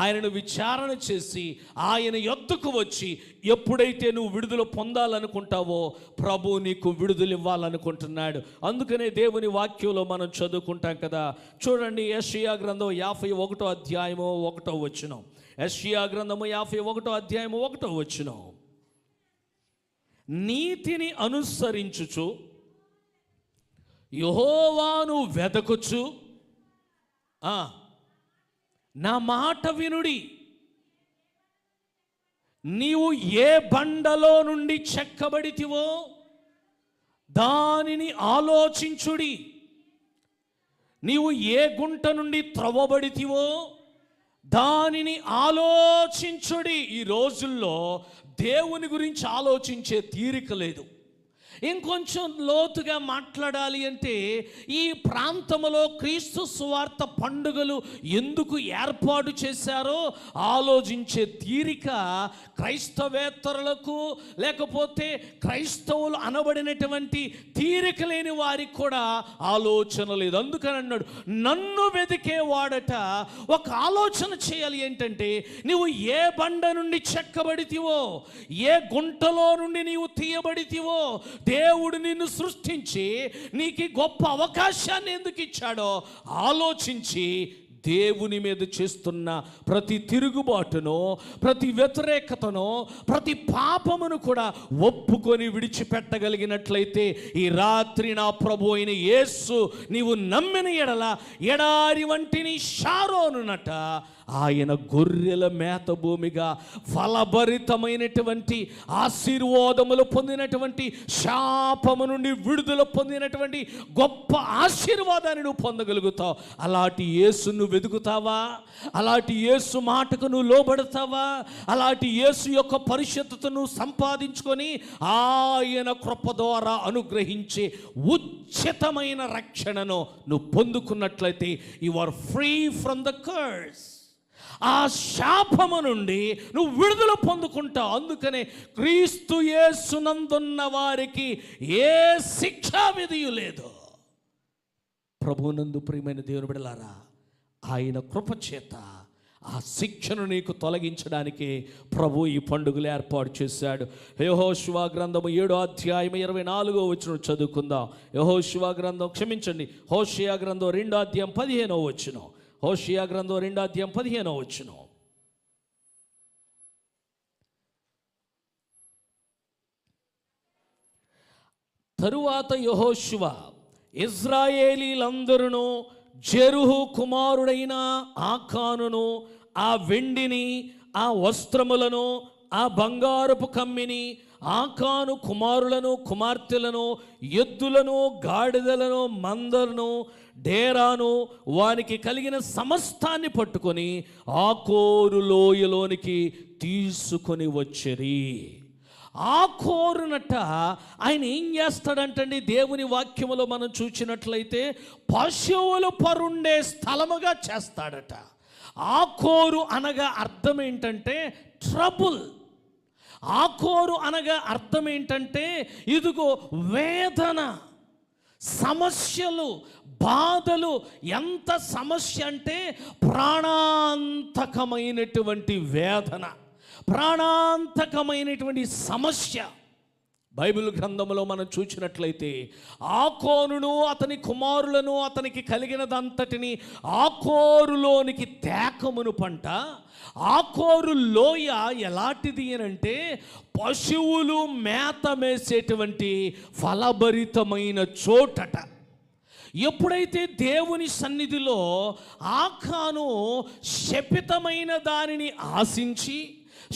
ఆయనను విచారణ చేసి ఆయన యొద్దకు వచ్చి ఎప్పుడైతే నువ్వు విడుదల పొందాలనుకుంటావో ప్రభు నీకు విడుదల ఇవ్వాలనుకుంటున్నాడు. అందుకనే దేవుని వాక్యంలో మనం చదువుకుంటాం కదా, చూడండి యెషయా గ్రంథం 51వ అధ్యాయము 1వ వచనం. యెషయా గ్రంథము 51వ అధ్యాయము 1వ వచనం. నీతిని అనుసరించుచు యెహోవాను వెదకుచు నా మాట వినుడి, నీవు ఏ బండలో నుండి చెక్కబడితివో దానిని ఆలోచించుడి, నీవు ఏ గుంట నుండి త్రవ్వబడితివో దానిని ఆలోచించుడి. ఈ రోజుల్లో దేవుని గురించి ఆలోచించే తీరిక లేదు. ఇంకొంచెం లోతుగా మాట్లాడాలి అంటే, ఈ ప్రాంతంలో క్రీస్తు సువార్త పండుగలు ఎందుకు ఏర్పాటు చేశారో ఆలోచించే తీరిక క్రైస్తవేతరులకు, లేకపోతే క్రైస్తవులు అనబడినటువంటి తీరిక లేని వారికి కూడా ఆలోచన లేదు. అందుకని అన్నాడు, నన్ను వెతికేవాడట ఒక ఆలోచన చేయాలి. ఏంటంటే, నువ్వు ఏ బండ నుండి చెక్కబడితివో, ఏ గుంటలో నుండి నీవు తీయబడితివో, దేవుడు నిన్ను సృష్టించి నీకు గొప్ప అవకాశాన్ని ఎందుకు ఇచ్చాడో ఆలోచించి దేవుని మీద చేస్తున్న ప్రతి తిరుగుబాటును, ప్రతి వ్యతిరేకతను, ప్రతి పాపమును కూడా ఒప్పుకొని విడిచిపెట్టగలిగినట్లయితే ఈ రాత్రి నా ప్రభు అయిన యేసు నీవు నమ్మిన ఎడల ఎడారి వంటి నీ షారోనునట ఆయన గొర్రెల మేత భూమిగా ఫలభరితమైనటువంటి ఆశీర్వాదములు పొందినటువంటి శాపము నుండి విడుదల పొందినటువంటి గొప్ప ఆశీర్వాదాన్ని నువ్వు పొందగలుగుతావు. అలాంటి యేసును వెతుకుతావా? అలాంటి యేసు మాటకు నువ్వు లోబడతావా? అలాంటి యేసు యొక్క పరిశుద్ధతను సంపాదించుకొని ఆయన కృప ద్వారా అనుగ్రహించే ఉచితమైన రక్షణను నువ్వు పొందుకున్నట్లయితే you are free from the curse. ఆ శాపము నుండి నువ్వు విడుదల పొందుకుంటావు. అందుకనే క్రీస్తు యేసునందున్న వారికి ఏ శిక్షా విధియు లేదు. ప్రభువునందు ప్రియమైన దేవుని బిడ్డలారా, ఆయన కృప చేత ఆ శిక్షను నీకు తొలగించడానికి ప్రభు ఈ పండుగలు ఏర్పాటు చేశాడు. యెహోషువ గ్రంథము 7వ అధ్యాయం 24వ వచనం చదువుకుందాం. యెహోషువ గ్రంథం హోషేయ గ్రంథం 2వ అధ్యాయం 15వ వచనం. హోషేయ గ్రంథం 2వ అధ్యాయం 15వ వచనం. తరువాత యెహోషువ ఇశ్రాయేలీలందరూ జెరుహు కుమారుడైన ఆకానును, ఆ వెండిని, ఆ వస్త్రములను, ఆ బంగారపు కమ్మిని, ఆకాను కుమారులను కుమార్తెలను, ఎద్దులను, గాడిదలను, మందలను, డేరాను, వానికి కలిగిన సమస్తాన్ని పట్టుకొని ఆకోరు లోయలోనికి తీసుకొని వచ్చిరి. ఆకోరునట ఆయన ఏం చేస్తాడంటండి? దేవుని వాక్యములో మనం చూసినట్లయితే పశువులు పరుండే స్థలముగా చేస్తాడట. ఆకోరు అనగా అర్థం ఏంటంటే ట్రబుల్. ఆకోరు అనగా అర్థం ఏంటంటే ఇదిగో వేదన, సమస్యలు, బాధలు. ఎంత సమస్య అంటే ప్రాణాంతకమైనటువంటి వేదన, ప్రాణాంతకమైనటువంటి సమస్య. బైబిల్ గ్రంథంలో మనం చూసినట్లయితే ఆకోనును అతని కుమారులను అతనికి కలిగినదంతటిని ఆకోరులోనికి తేకమును పంట. ఆకోరు లోయ ఎలాంటిది అనంటే పశువులు మేత మేసేటువంటి ఫలభరితమైన చోటట. ఎప్పుడైతే దేవుని సన్నిధిలో ఆకాను శపితమైన దానిని ఆశించి,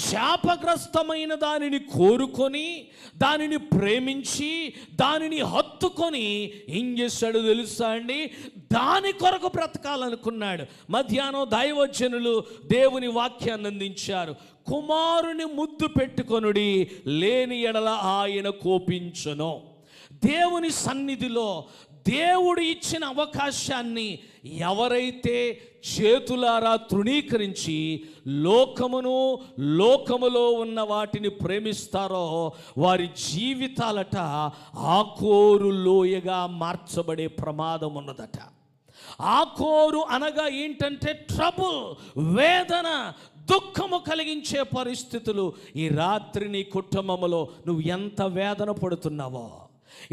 శాపగ్రస్తమైన దానిని కోరుకొని, దానిని ప్రేమించి, దానిని హత్తుకొని ఏం చేశాడు తెలుసా అండి? దాని కొరకు బ్రతకాలనుకున్నాడు. మధ్యాహ్నం దైవజనులు దేవుని వాక్యాన్ని అందించారు. కుమారుని ముద్దు పెట్టుకొనుడి, లేని ఎడల ఆయన కోపించును. దేవుని సన్నిధిలో దేవుడు ఇచ్చిన అవకాశాన్ని ఎవరైతే చేతులారా తృణీకరించి లోకములో ఉన్న వాటిని ప్రేమిస్తారో వారి జీవితాలట ఆకోరు లోయగా మార్చబడే ప్రమాదం ఉన్నదట. ఆకోరు అనగా ఏంటంటే ట్రబుల్, వేదన, దుఃఖము కలిగించే పరిస్థితులు. ఈ రాత్రి నీ కుటుంబంలో నువ్వు ఎంత వేదన పడుతున్నావో,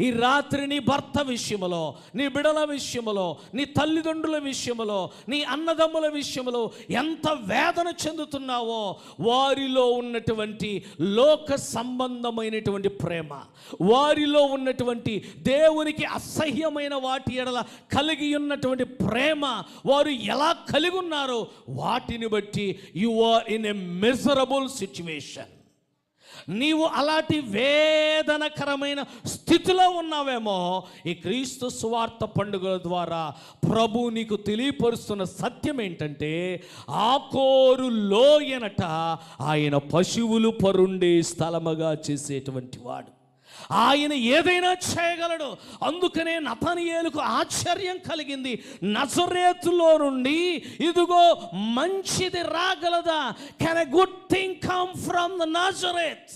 ఈ రాత్రి నీ భర్త విషయములో, నీ బిడల విషయములో, నీ తల్లిదండ్రుల విషయములో, నీ అన్నదమ్ముల విషయములో ఎంత వేదన చెందుతున్నావో, వారిలో ఉన్నటువంటి లోక సంబంధమైనటువంటి ప్రేమ, వారిలో ఉన్నటువంటి దేవునికి అసహ్యమైన వాటి ఎడల కలిగి ఉన్నటువంటి ప్రేమ, వారు ఎలా కలిగి ఉన్నారో వాటిని బట్టి you are in a miserable situation. నీవు అలాంటి వేదనకరమైన స్థితిలో ఉన్నావేమో. ఈ క్రీస్తు సువార్త పండుగల ద్వారా ప్రభు నీకు తెలియపరుస్తున్న సత్యం ఏంటంటే ఆకోరు లోయనట ఆయన పశువులు పరుండే స్థలముగా చేసేటువంటి వాడు. ఆయన ఏదైనా చేయగలడు. అందుకనే నతనయేలుకు ఆశ్చర్యం కలిగింది. నజరేతులో నుండి ఇదిగో మంచిది రాగలదా? Can a good thing come from the Nazareth?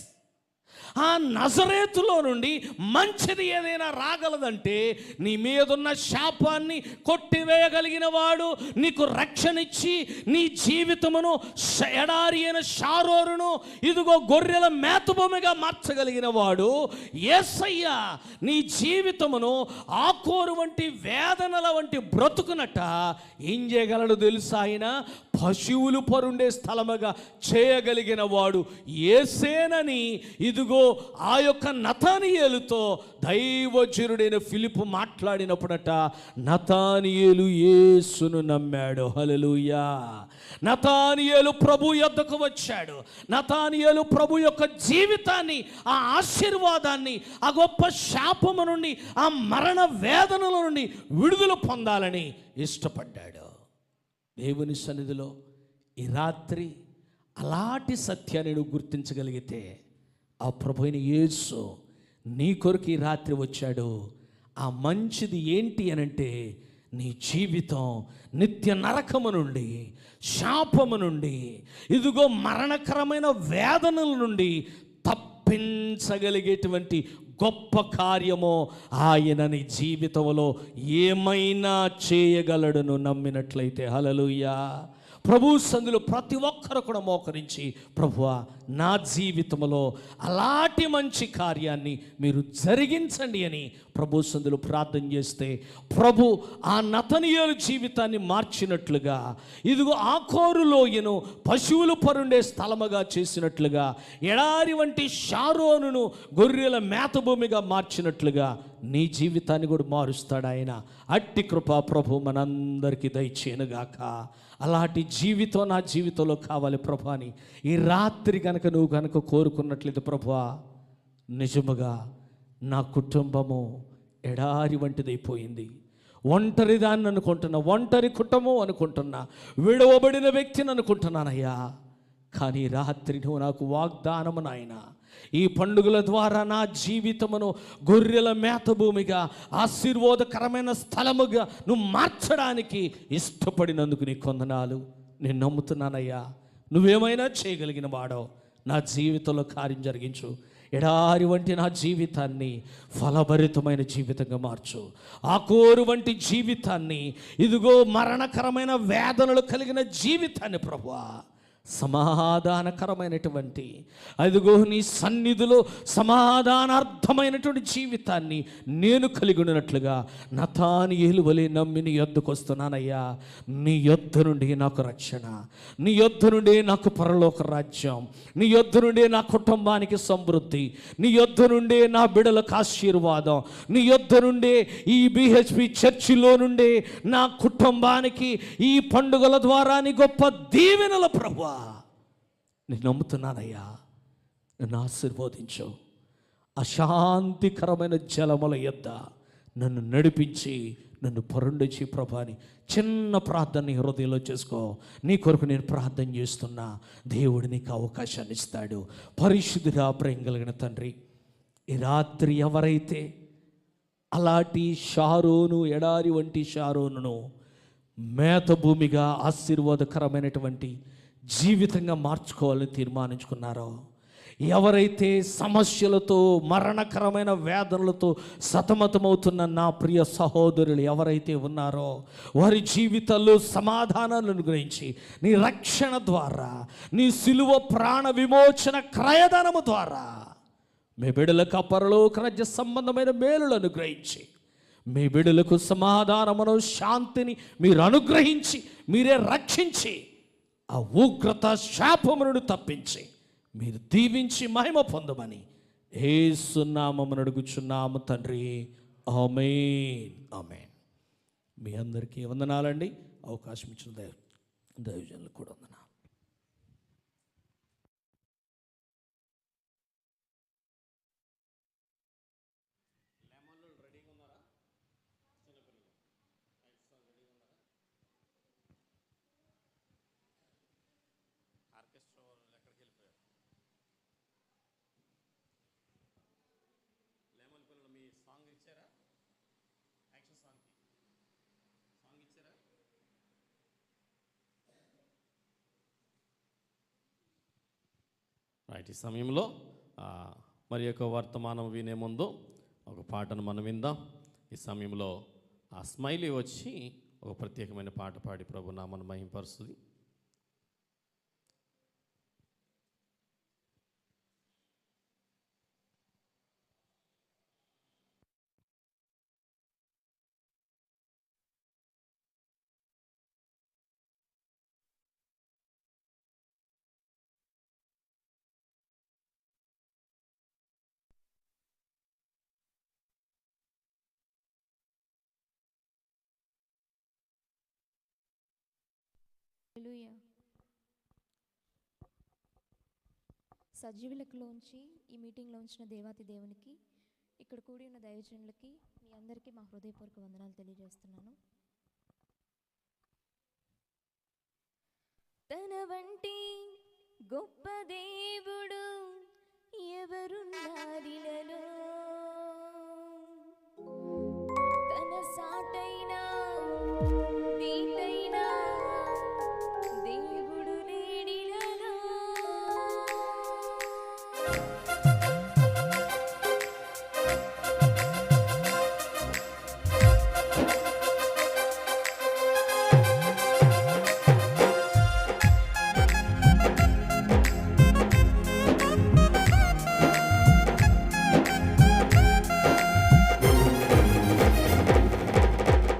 ఆ నజరేతులో నుండి మంచిది ఏదైనా రాగలదంటే నీ మీదున్న శాపాన్ని కొట్టివేయగలిగిన వాడు, నీకు రక్షణిచ్చి నీ జీవితమును ఎడారి అయిన షారోరును ఇదిగో గొర్రెల మేతభూమిగా మార్చగలిగిన వాడు యేసయ్య. నీ జీవితమును ఆకోరు వంటి వేదనల వంటి బ్రతుకునట ఏం చేయగలడు తెలుసా? ఆయన పశువులు పరుండే స్థలముగా చేయగలిగిన వాడు యేసేనని ఇదిగో ఆ యొక్క నతానియేలుతో దైవజనుడైన ఫిలిప్పు మాట్లాడినప్పుడట నతానియేలు యేసును నమ్మాడు. హల్లెలూయా. నతానియేలు ప్రభు యొద్దకు వచ్చాడు. నతానియేలు ప్రభు యొక్క జీవితాన్ని, ఆ ఆశీర్వాదాన్ని, ఆ గొప్ప శాపము నుండి, ఆ మరణ వేదనల నుండి విడుదల పొందాలని ఇష్టపడ్డాడు. దేవుని సన్నిధిలో ఈ రాత్రి అలాంటి సత్యాన్ని నువ్వు గుర్తించగలిగితే ఆ ప్రభు అయిన యేసు నీ కొరకు ఈ రాత్రి వచ్చాడు. ఆ మంచిది ఏంటి అనంటే నీ జీవితం నిత్య నరకము నుండి, శాపము నుండి, ఇదిగో మరణకరమైన వేదనల నుండి తప్పించగలిగేటువంటి గొప్ప కార్యము ఆయన నీ జీవితంలో ఏమైనా చేయగలడును నమ్మినట్లయితే. హల్లెలూయా. ప్రభు సందులో ప్రతి ఒక్కరు కూడా మోకరించి, ప్రభువా నా జీవితంలో అలాంటి మంచి కార్యాన్ని మీరు జరిగించండి అని ప్రభు సందులో ప్రార్థన చేస్తే ప్రభు ఆ నతనీయుల జీవితాన్ని మార్చినట్లుగా, ఇదిగో ఆకోరు లోయను పశువులు పరుండే స్థలముగా చేసినట్లుగా, ఎడారి వంటి షారోనును గొర్రెల మేతభూమిగా మార్చినట్లుగా నీ జీవితాన్ని కూడా మారుస్తాడు ఆయన. అట్టి కృప ప్రభు మనందరికీ దయచేయనుగాక. అలాంటి జీవితం నా జీవితంలో కావాలి ప్రభు అని ఈ రాత్రి కనుక నువ్వు కనుక కోరుకున్నట్లయితే, ప్రభువా నిజముగా నా కుటుంబము ఎడారి వంటిదైపోయింది, ఒంటరిదాన్ని అనుకుంటున్నా, ఒంటరి కుటుంబం అనుకుంటున్నా, విడవబడిన వ్యక్తిని అనుకుంటున్నానయ్యా. కానీ రాత్రి నువ్వు నాకు వాగ్దానము నాయన, ఈ పండుగల ద్వారా నా జీవితమును గొర్రెల మేతభూమిగా, ఆశీర్వాదకరమైన స్థలముగా నువ్వు మార్చడానికి ఇష్టపడినందుకు నీ కొందనాలు. నేను నమ్ముతున్నానయ్యా, నువ్వేమైనా చేయగలిగిన వాడో నా జీవితంలో కార్యం జరిగించు. ఎడారి వంటి నా జీవితాన్ని ఫలభరితమైన జీవితంగా మార్చు. ఆకోరు వంటి జీవితాన్ని, ఇదిగో మరణకరమైన వేదనలు కలిగిన జీవితాన్ని ప్రభువా సమాధానకరమైనటువంటి, అదిగో నీ సన్నిధిలో సమాధానార్థమైనటువంటి జీవితాన్ని నేను కలిగి ఉన్నట్లుగా నతానియేలు వలె నమ్మి నీ యొద్దకు వస్తున్నానయ్యా. నీ యొద్ద నుండి నాకు రక్షణ, నీ యొద్ద నుండి నాకు పరలోక రాజ్యం, నీ యొద్ద నుండి నా కుటుంబానికి సమృద్ధి, నీ యొద్ద నుండి నా బిడ్డలకు ఆశీర్వాదం, నీ యొద్ద నుండి ఈ బిహెచ్పి చర్చిలో నుండి నా కుటుంబానికి ఈ పండుగల ద్వారా నీ గొప్ప దీవెనల ప్రభువా నేను నమ్ముతున్నానయ్యా. నన్ను ఆశీర్వదించు. అశాంతికరమైన జలముల యొద్ద నన్ను నడిపించి నన్ను పరుండిచి ప్రభా అని చిన్న ప్రార్థన హృదయంలో చేసుకో. నీ కొరకు నేను ప్రార్థన చేస్తున్నా. దేవుడు నీకు అవకాశాన్ని ఇస్తాడు. పరిశుద్ధుడా, ప్రేమ కలిగిన తండ్రి, ఈ రాత్రి ఎవరైతే అలాంటి షారోను, ఎడారి వంటి షారోనును మేత భూమిగా ఆశీర్వాదకరమైనటువంటి జీవితంగా మార్చుకోవాలని తీర్మానించుకున్నారో, ఎవరైతే సమస్యలతో, మరణకరమైన వేదనలతో సతమతమవుతున్న నా ప్రియ సహోదరులు ఎవరైతే ఉన్నారో వారి జీవితాల్లో సమాధానాలను అనుగ్రహించి నీ రక్షణ ద్వారా, నీ సిలువ ప్రాణ విమోచన క్రయధనము ద్వారా మీ బిడ్డలకు పరలోక రాజ్య సంబంధమైన మేలులు అనుగ్రహించి, మీ బిడ్డలకు సమాధానమును, శాంతిని మీరు అనుగ్రహించి, మీరే రక్షించి, ఆ ఉగ్రత శాపమును తప్పించి మీరు దీవించి మహిమ పొందమని యేసు నామమున అడుగుచున్నాము తండ్రి. ఆమేన్, ఆమేన్. మీ అందరికీ వందనాలండి. అవకాశం ఇచ్చిన దైవజనులు కూడా వందనాలు. రైట్, ఈ సమయంలో మరి యొక్క వర్తమానం వినే ముందు ఒక పాటను మనం విందాం. ఈ సమయంలో ఆ స్మైలీ వచ్చి ఒక ప్రత్యేకమైన పాట పాడి ప్రభు నామను మహింపరుస్తుంది. హల్లెలూయా. సజీవులకులోంచి ఈ మీటింగ్లో ఉంచిన దేవాతి దేవునికి, ఇక్కడ కూడి ఉన్న దైవజనులకి, మీ అందరికీ మా హృదయపూర్వక వందనాలు తెలియజేస్తున్నాను. తన వంటి గొప్ప దేవుడు ఎవరున్నారిలలో, తన సాటైనా దీటైనా దేవుడు లేడిలలో.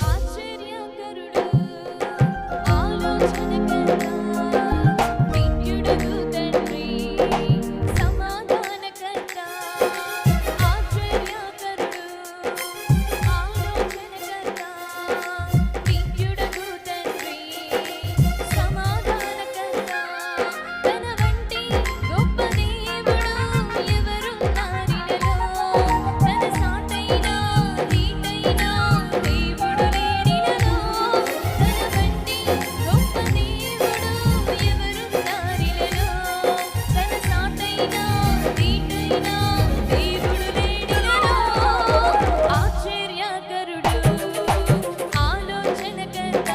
ఆశ్చర్యకరుడు, ఆలోచనకర్త, నిత్యుడగు తండ్రి, సమాధానకర్త. ఆశ్చర్యకరుడు, ఆలోచనకర్త, నిత్యుడగు తండ్రి, సమాధానకర్త. తన వంటి గొప్ప దేవుడు ఎవరున్నారిలలో, తన సాటైనా దీటైనా దేవుడు లేడిలలో. తన వంటి గొప్ప దేవుడు ఎవరున్నారిలలో, తన సాటైనా దీటైనా దేవుడు లేడిలలో. ఆశ్చర్యకరుడు, ఆలోచనకర్త,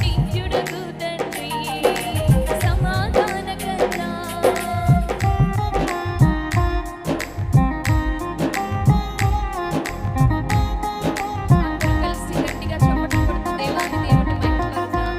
నిత్యుడగు తండ్రి, సమాధానకర్త. అందరూ కలిసి గట్టిగా చప్పట్లు కొడుతూ దేవాది దేవుని మహిమపరుద్దాం.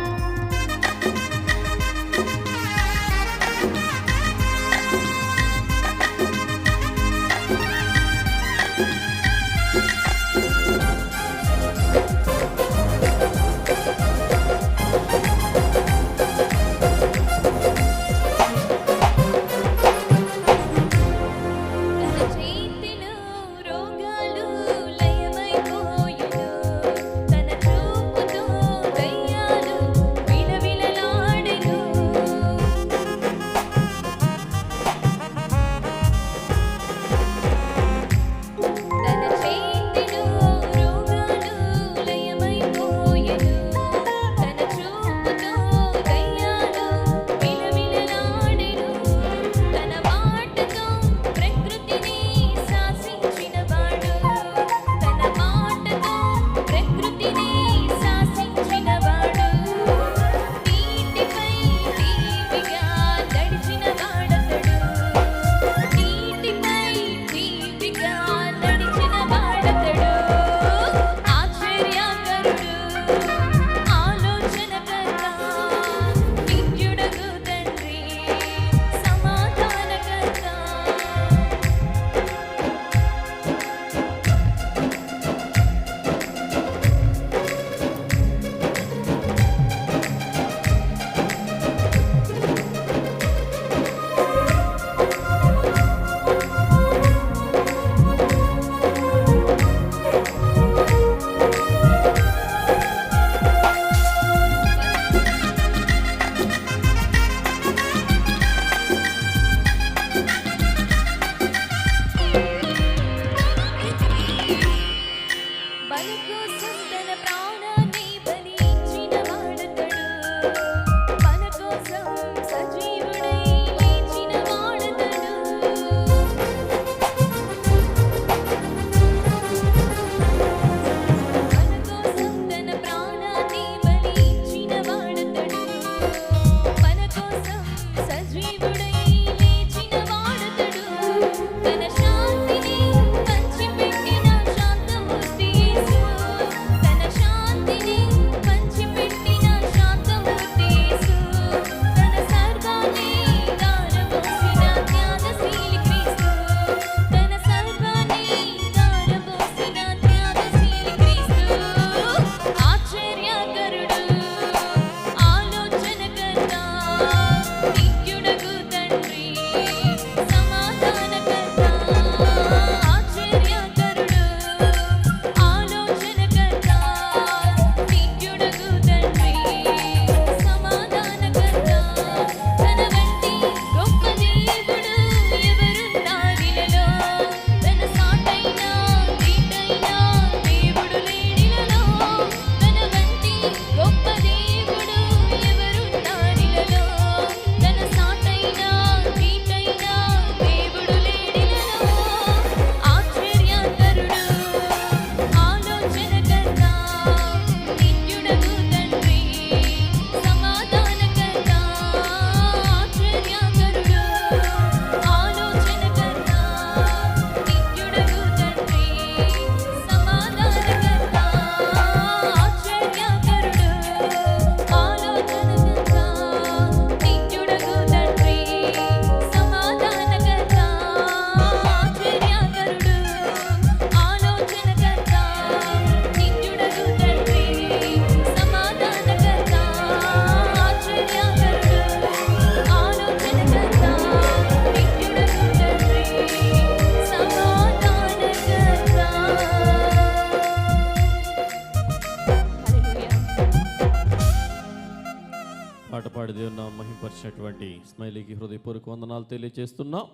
మహింపరిచినటువంటి స్మైలీకి హృదయపూర్వక వందనాలు తెలియజేస్తున్నాం.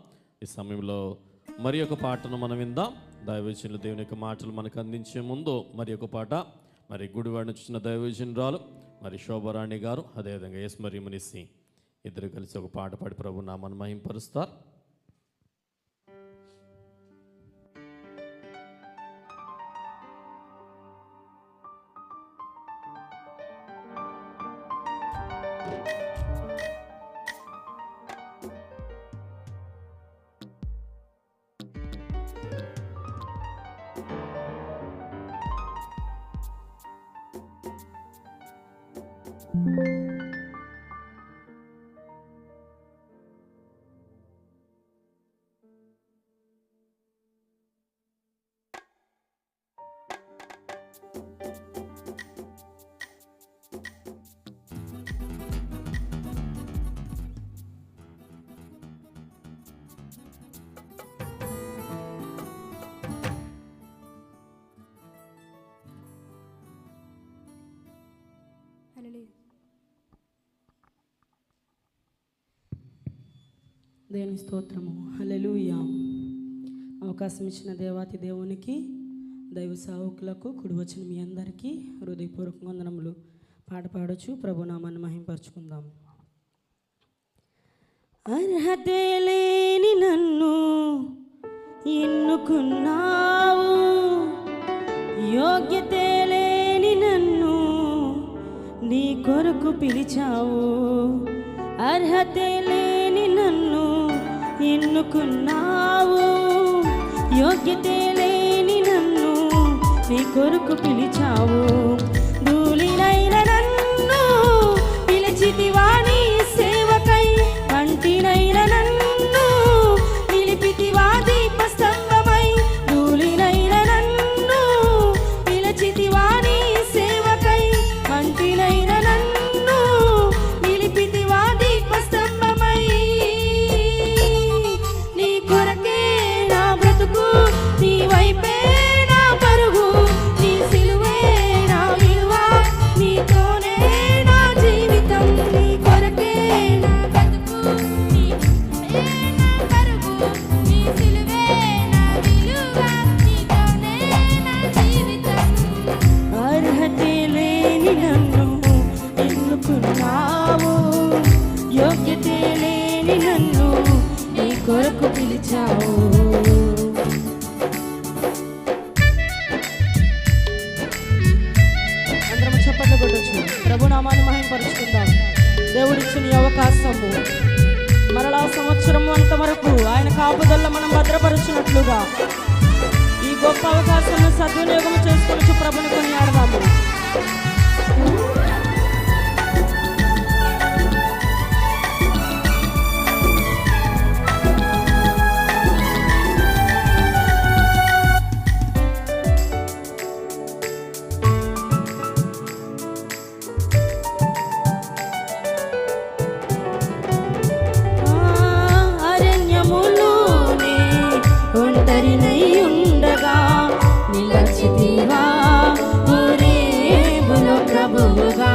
ఈ సమయంలో మరి ఒక పాటను మనం విందాం. దైవజనులు దేవుని యొక్క మాటలు మనకు అందించే ముందు మరి ఒక పాట మరి గుడివాడిని చూసిన దైవజనురాలు మరి శోభరాణి గారు, అదేవిధంగా ఎస్ మరి మునిసి ఇద్దరు కలిసి ఒక పాట పాడి ప్రభు నామను మహింపరుస్తారు. దేవుని స్తోత్రము. హల్లెలూయా. అవకాశం ఇచ్చిన దేవాతి దేవునికి, దైవ సేవకులకు, కుడి వచ్చిన మీ అందరికీ హృదయపూర్వక వందనములు. పాట పాడొచ్చు, ప్రభునామాన్ని మహింపరచుకుందాం. అర్హతే లేని నన్ను ఎన్నుకున్నావు, యోగ్యతే లేని నన్ను నీ కొరకు పిలిచావు. అర్హతే లేని నన్ను ఎన్నుకున్నావు, యోగ్యతే లేని నన్ను నీ కొరకు పిలిచావు. ధూళినైన నన్ను పిలిచితివా నీ సేవకై, కంటినైన నన్ను నిలిపితివా దీపస్తంభమై. ధూళినైన నన్ను పిలిచితివా నీ సేవకై, కంటినైన నన్ను నిలిపితివా దీపస్తంభమై. నీ కొరకే నా బ్రతుకు, నీ వైపే నా పరుగు, నీ సిలువే నా విలువ, నీతోనే నా జీవితం. నీ కొరకే నా బ్రతుకు, నీ వైపే నా పరుగు, నీ సిలువే నా విలువ, నీతోనే నా జీవితం. అర్హతే లేని నన్ను ఎన్నుకున్నావు, యోగ్యతే లేని నన్ను నీ కొరకు పిలిచావు. అందరం చప్పట్లు కొట్టొచ్చు, ప్రభునామాన్ని మహింపరుచుకుందాం. దేవుడిచ్చిన ఈ అవకాశము మరలా సంవత్సరం అంత వరకు ఆయన కాపుదల్లో మనం భద్రపరుచున్నట్లుగా ఈ గొప్ప అవకాశాన్ని సద్వినియోగం చేసుకొని ప్రభుని కొనియాడదాము. అరణ్యములోనే ఒంటరినై ఉండగా నిలచితివా హోరేబులో ప్రభువుగా.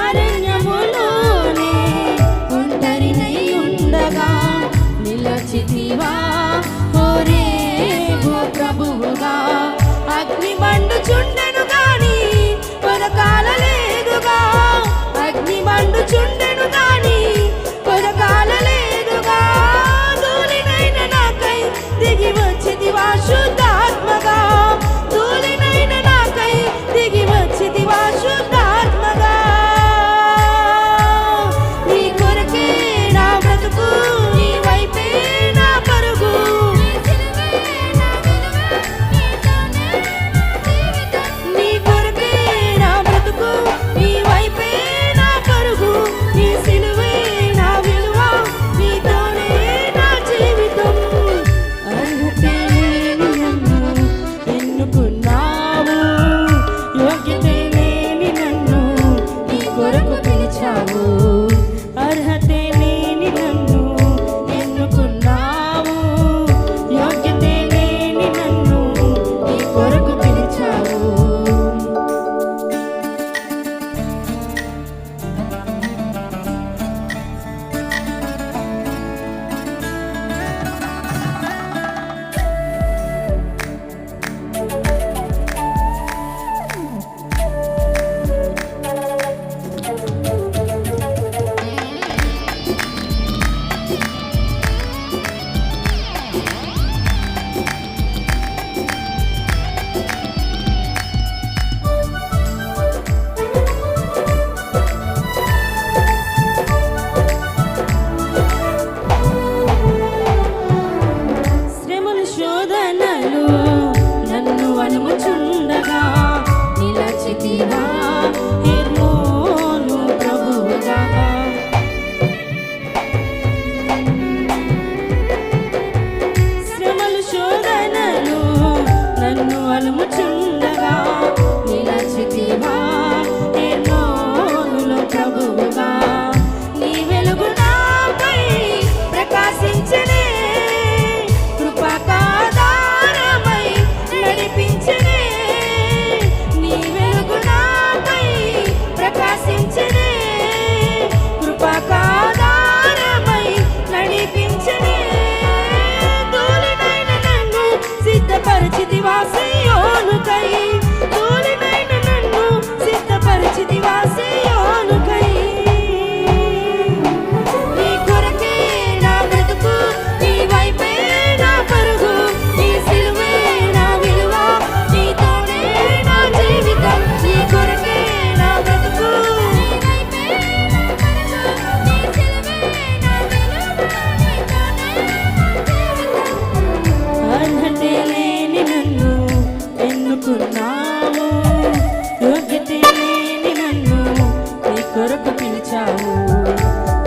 అరణ్యములోనే ఒంటరినై ఉండగా నిలచితివా హోరేబు ప్రభువుగా. అగ్ని మండుచుండెను గాని కొరకాలలేదుగా, అగ్ని మండుచుండెను గాని కొరకాలలేదుగా. ధూళినైన నాకై దిగి వచ్చితివా శుద్ధాత్మగా, ధూళినైన నాకై దిగి వచ్చితివా శుద్ధాత్మగా. నీ కొరకే నా బ్రతుకు, నీ వైపే నా పరుగు, నీ కొరకే నా బ్రతుకు, నీ వైపే నా పరుగు, నీ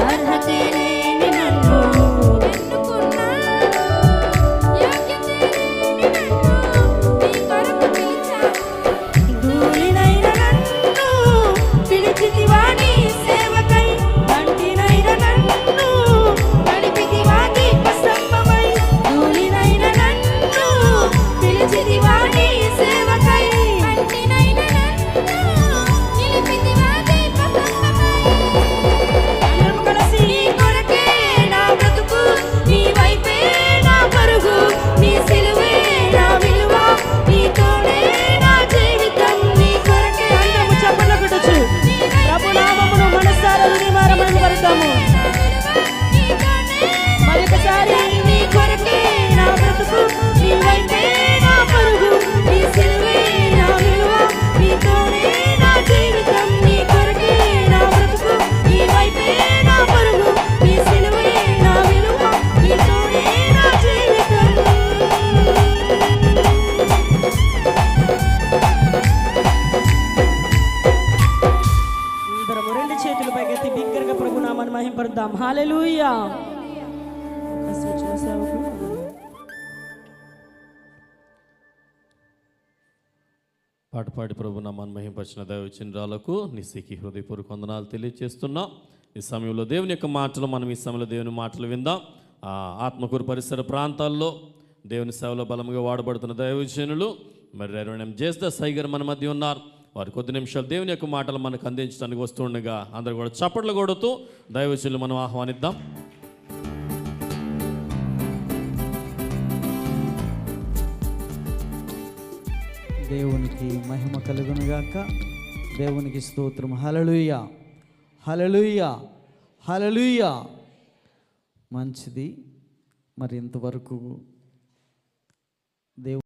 అర్హతే లేని నన్ను ధూళినైన నన్ను పిలిచితివా నీ సేవకై, బంటినైన నన్ను నడిపితివా దీపస్తంభమై. ధూళినైన నన్ను పిలిచితివా నీ సేవకై, బంటినైన నన్ను నిలిపితివా దీపస్తంభమై. అందరం కలిసి నీ కొరకే నా బ్రతుకు, నీ వైపే నా పరుగు, నీ సిలువే నా విలువ, నీతోనే నా జీవితం, నీ కొరకే. అందరము చప్పట్లు కొట్టొచ్చు. ప్రభు నామమును మనసారా హృదయమారా మహిమపరుద్దాము. మరొకసారి నీ కొరకే నా బ్రతుకు, నీ వైపే నా పరుగు, నీ సిలువే నా విలువ, నీతోనే నా జీవితం, నీ కొరకే నా బ్రతుకు, నీ వైపే నా పరుగు, నీ సిలువే నా విలువ, నీతోనే నా జీవితం. అందరము రెండు చేతులు పైకెత్తి బిగ్గరగా ప్రభు నామాన్ని మహింపరుద్దాం. హల్లెలూయా. పాట పాడి ప్రభు నామాన్ని మహింపరిచిన దైవచంద్రాలకు నిస్సికి హృదయపూర్వక వందనాలు తెలియజేస్తున్నాం. ఈ సమయంలో దేవుని యొక్క మాటలు మనం ఈ సమయంలో దేవుని మాటలు విందాం. ఆత్మకూరు పరిసర ప్రాంతాల్లో దేవుని సేవలో బలంగా వాడబడుతున్న దైవజనులు మరి రెవరెండ్ జేస్దాస్ గారు మన మధ్య ఉన్నారు. వారు కొద్ది నిమిషాలు దేవుని యొక్క మాటలు మనకు అందించడానికి వస్తుండగా అందరూ కూడా చప్పట్లు కొడుతూ దైవజనులు మనం ఆహ్వానిద్దాం. దేవునికి మహిమ కలుగునుగాక. దేవునికి స్తోత్రం. హల్లెలూయా, హల్లెలూయా, హల్లెలూయా. మంచిది. మరి ఇంతవరకు దేవుడు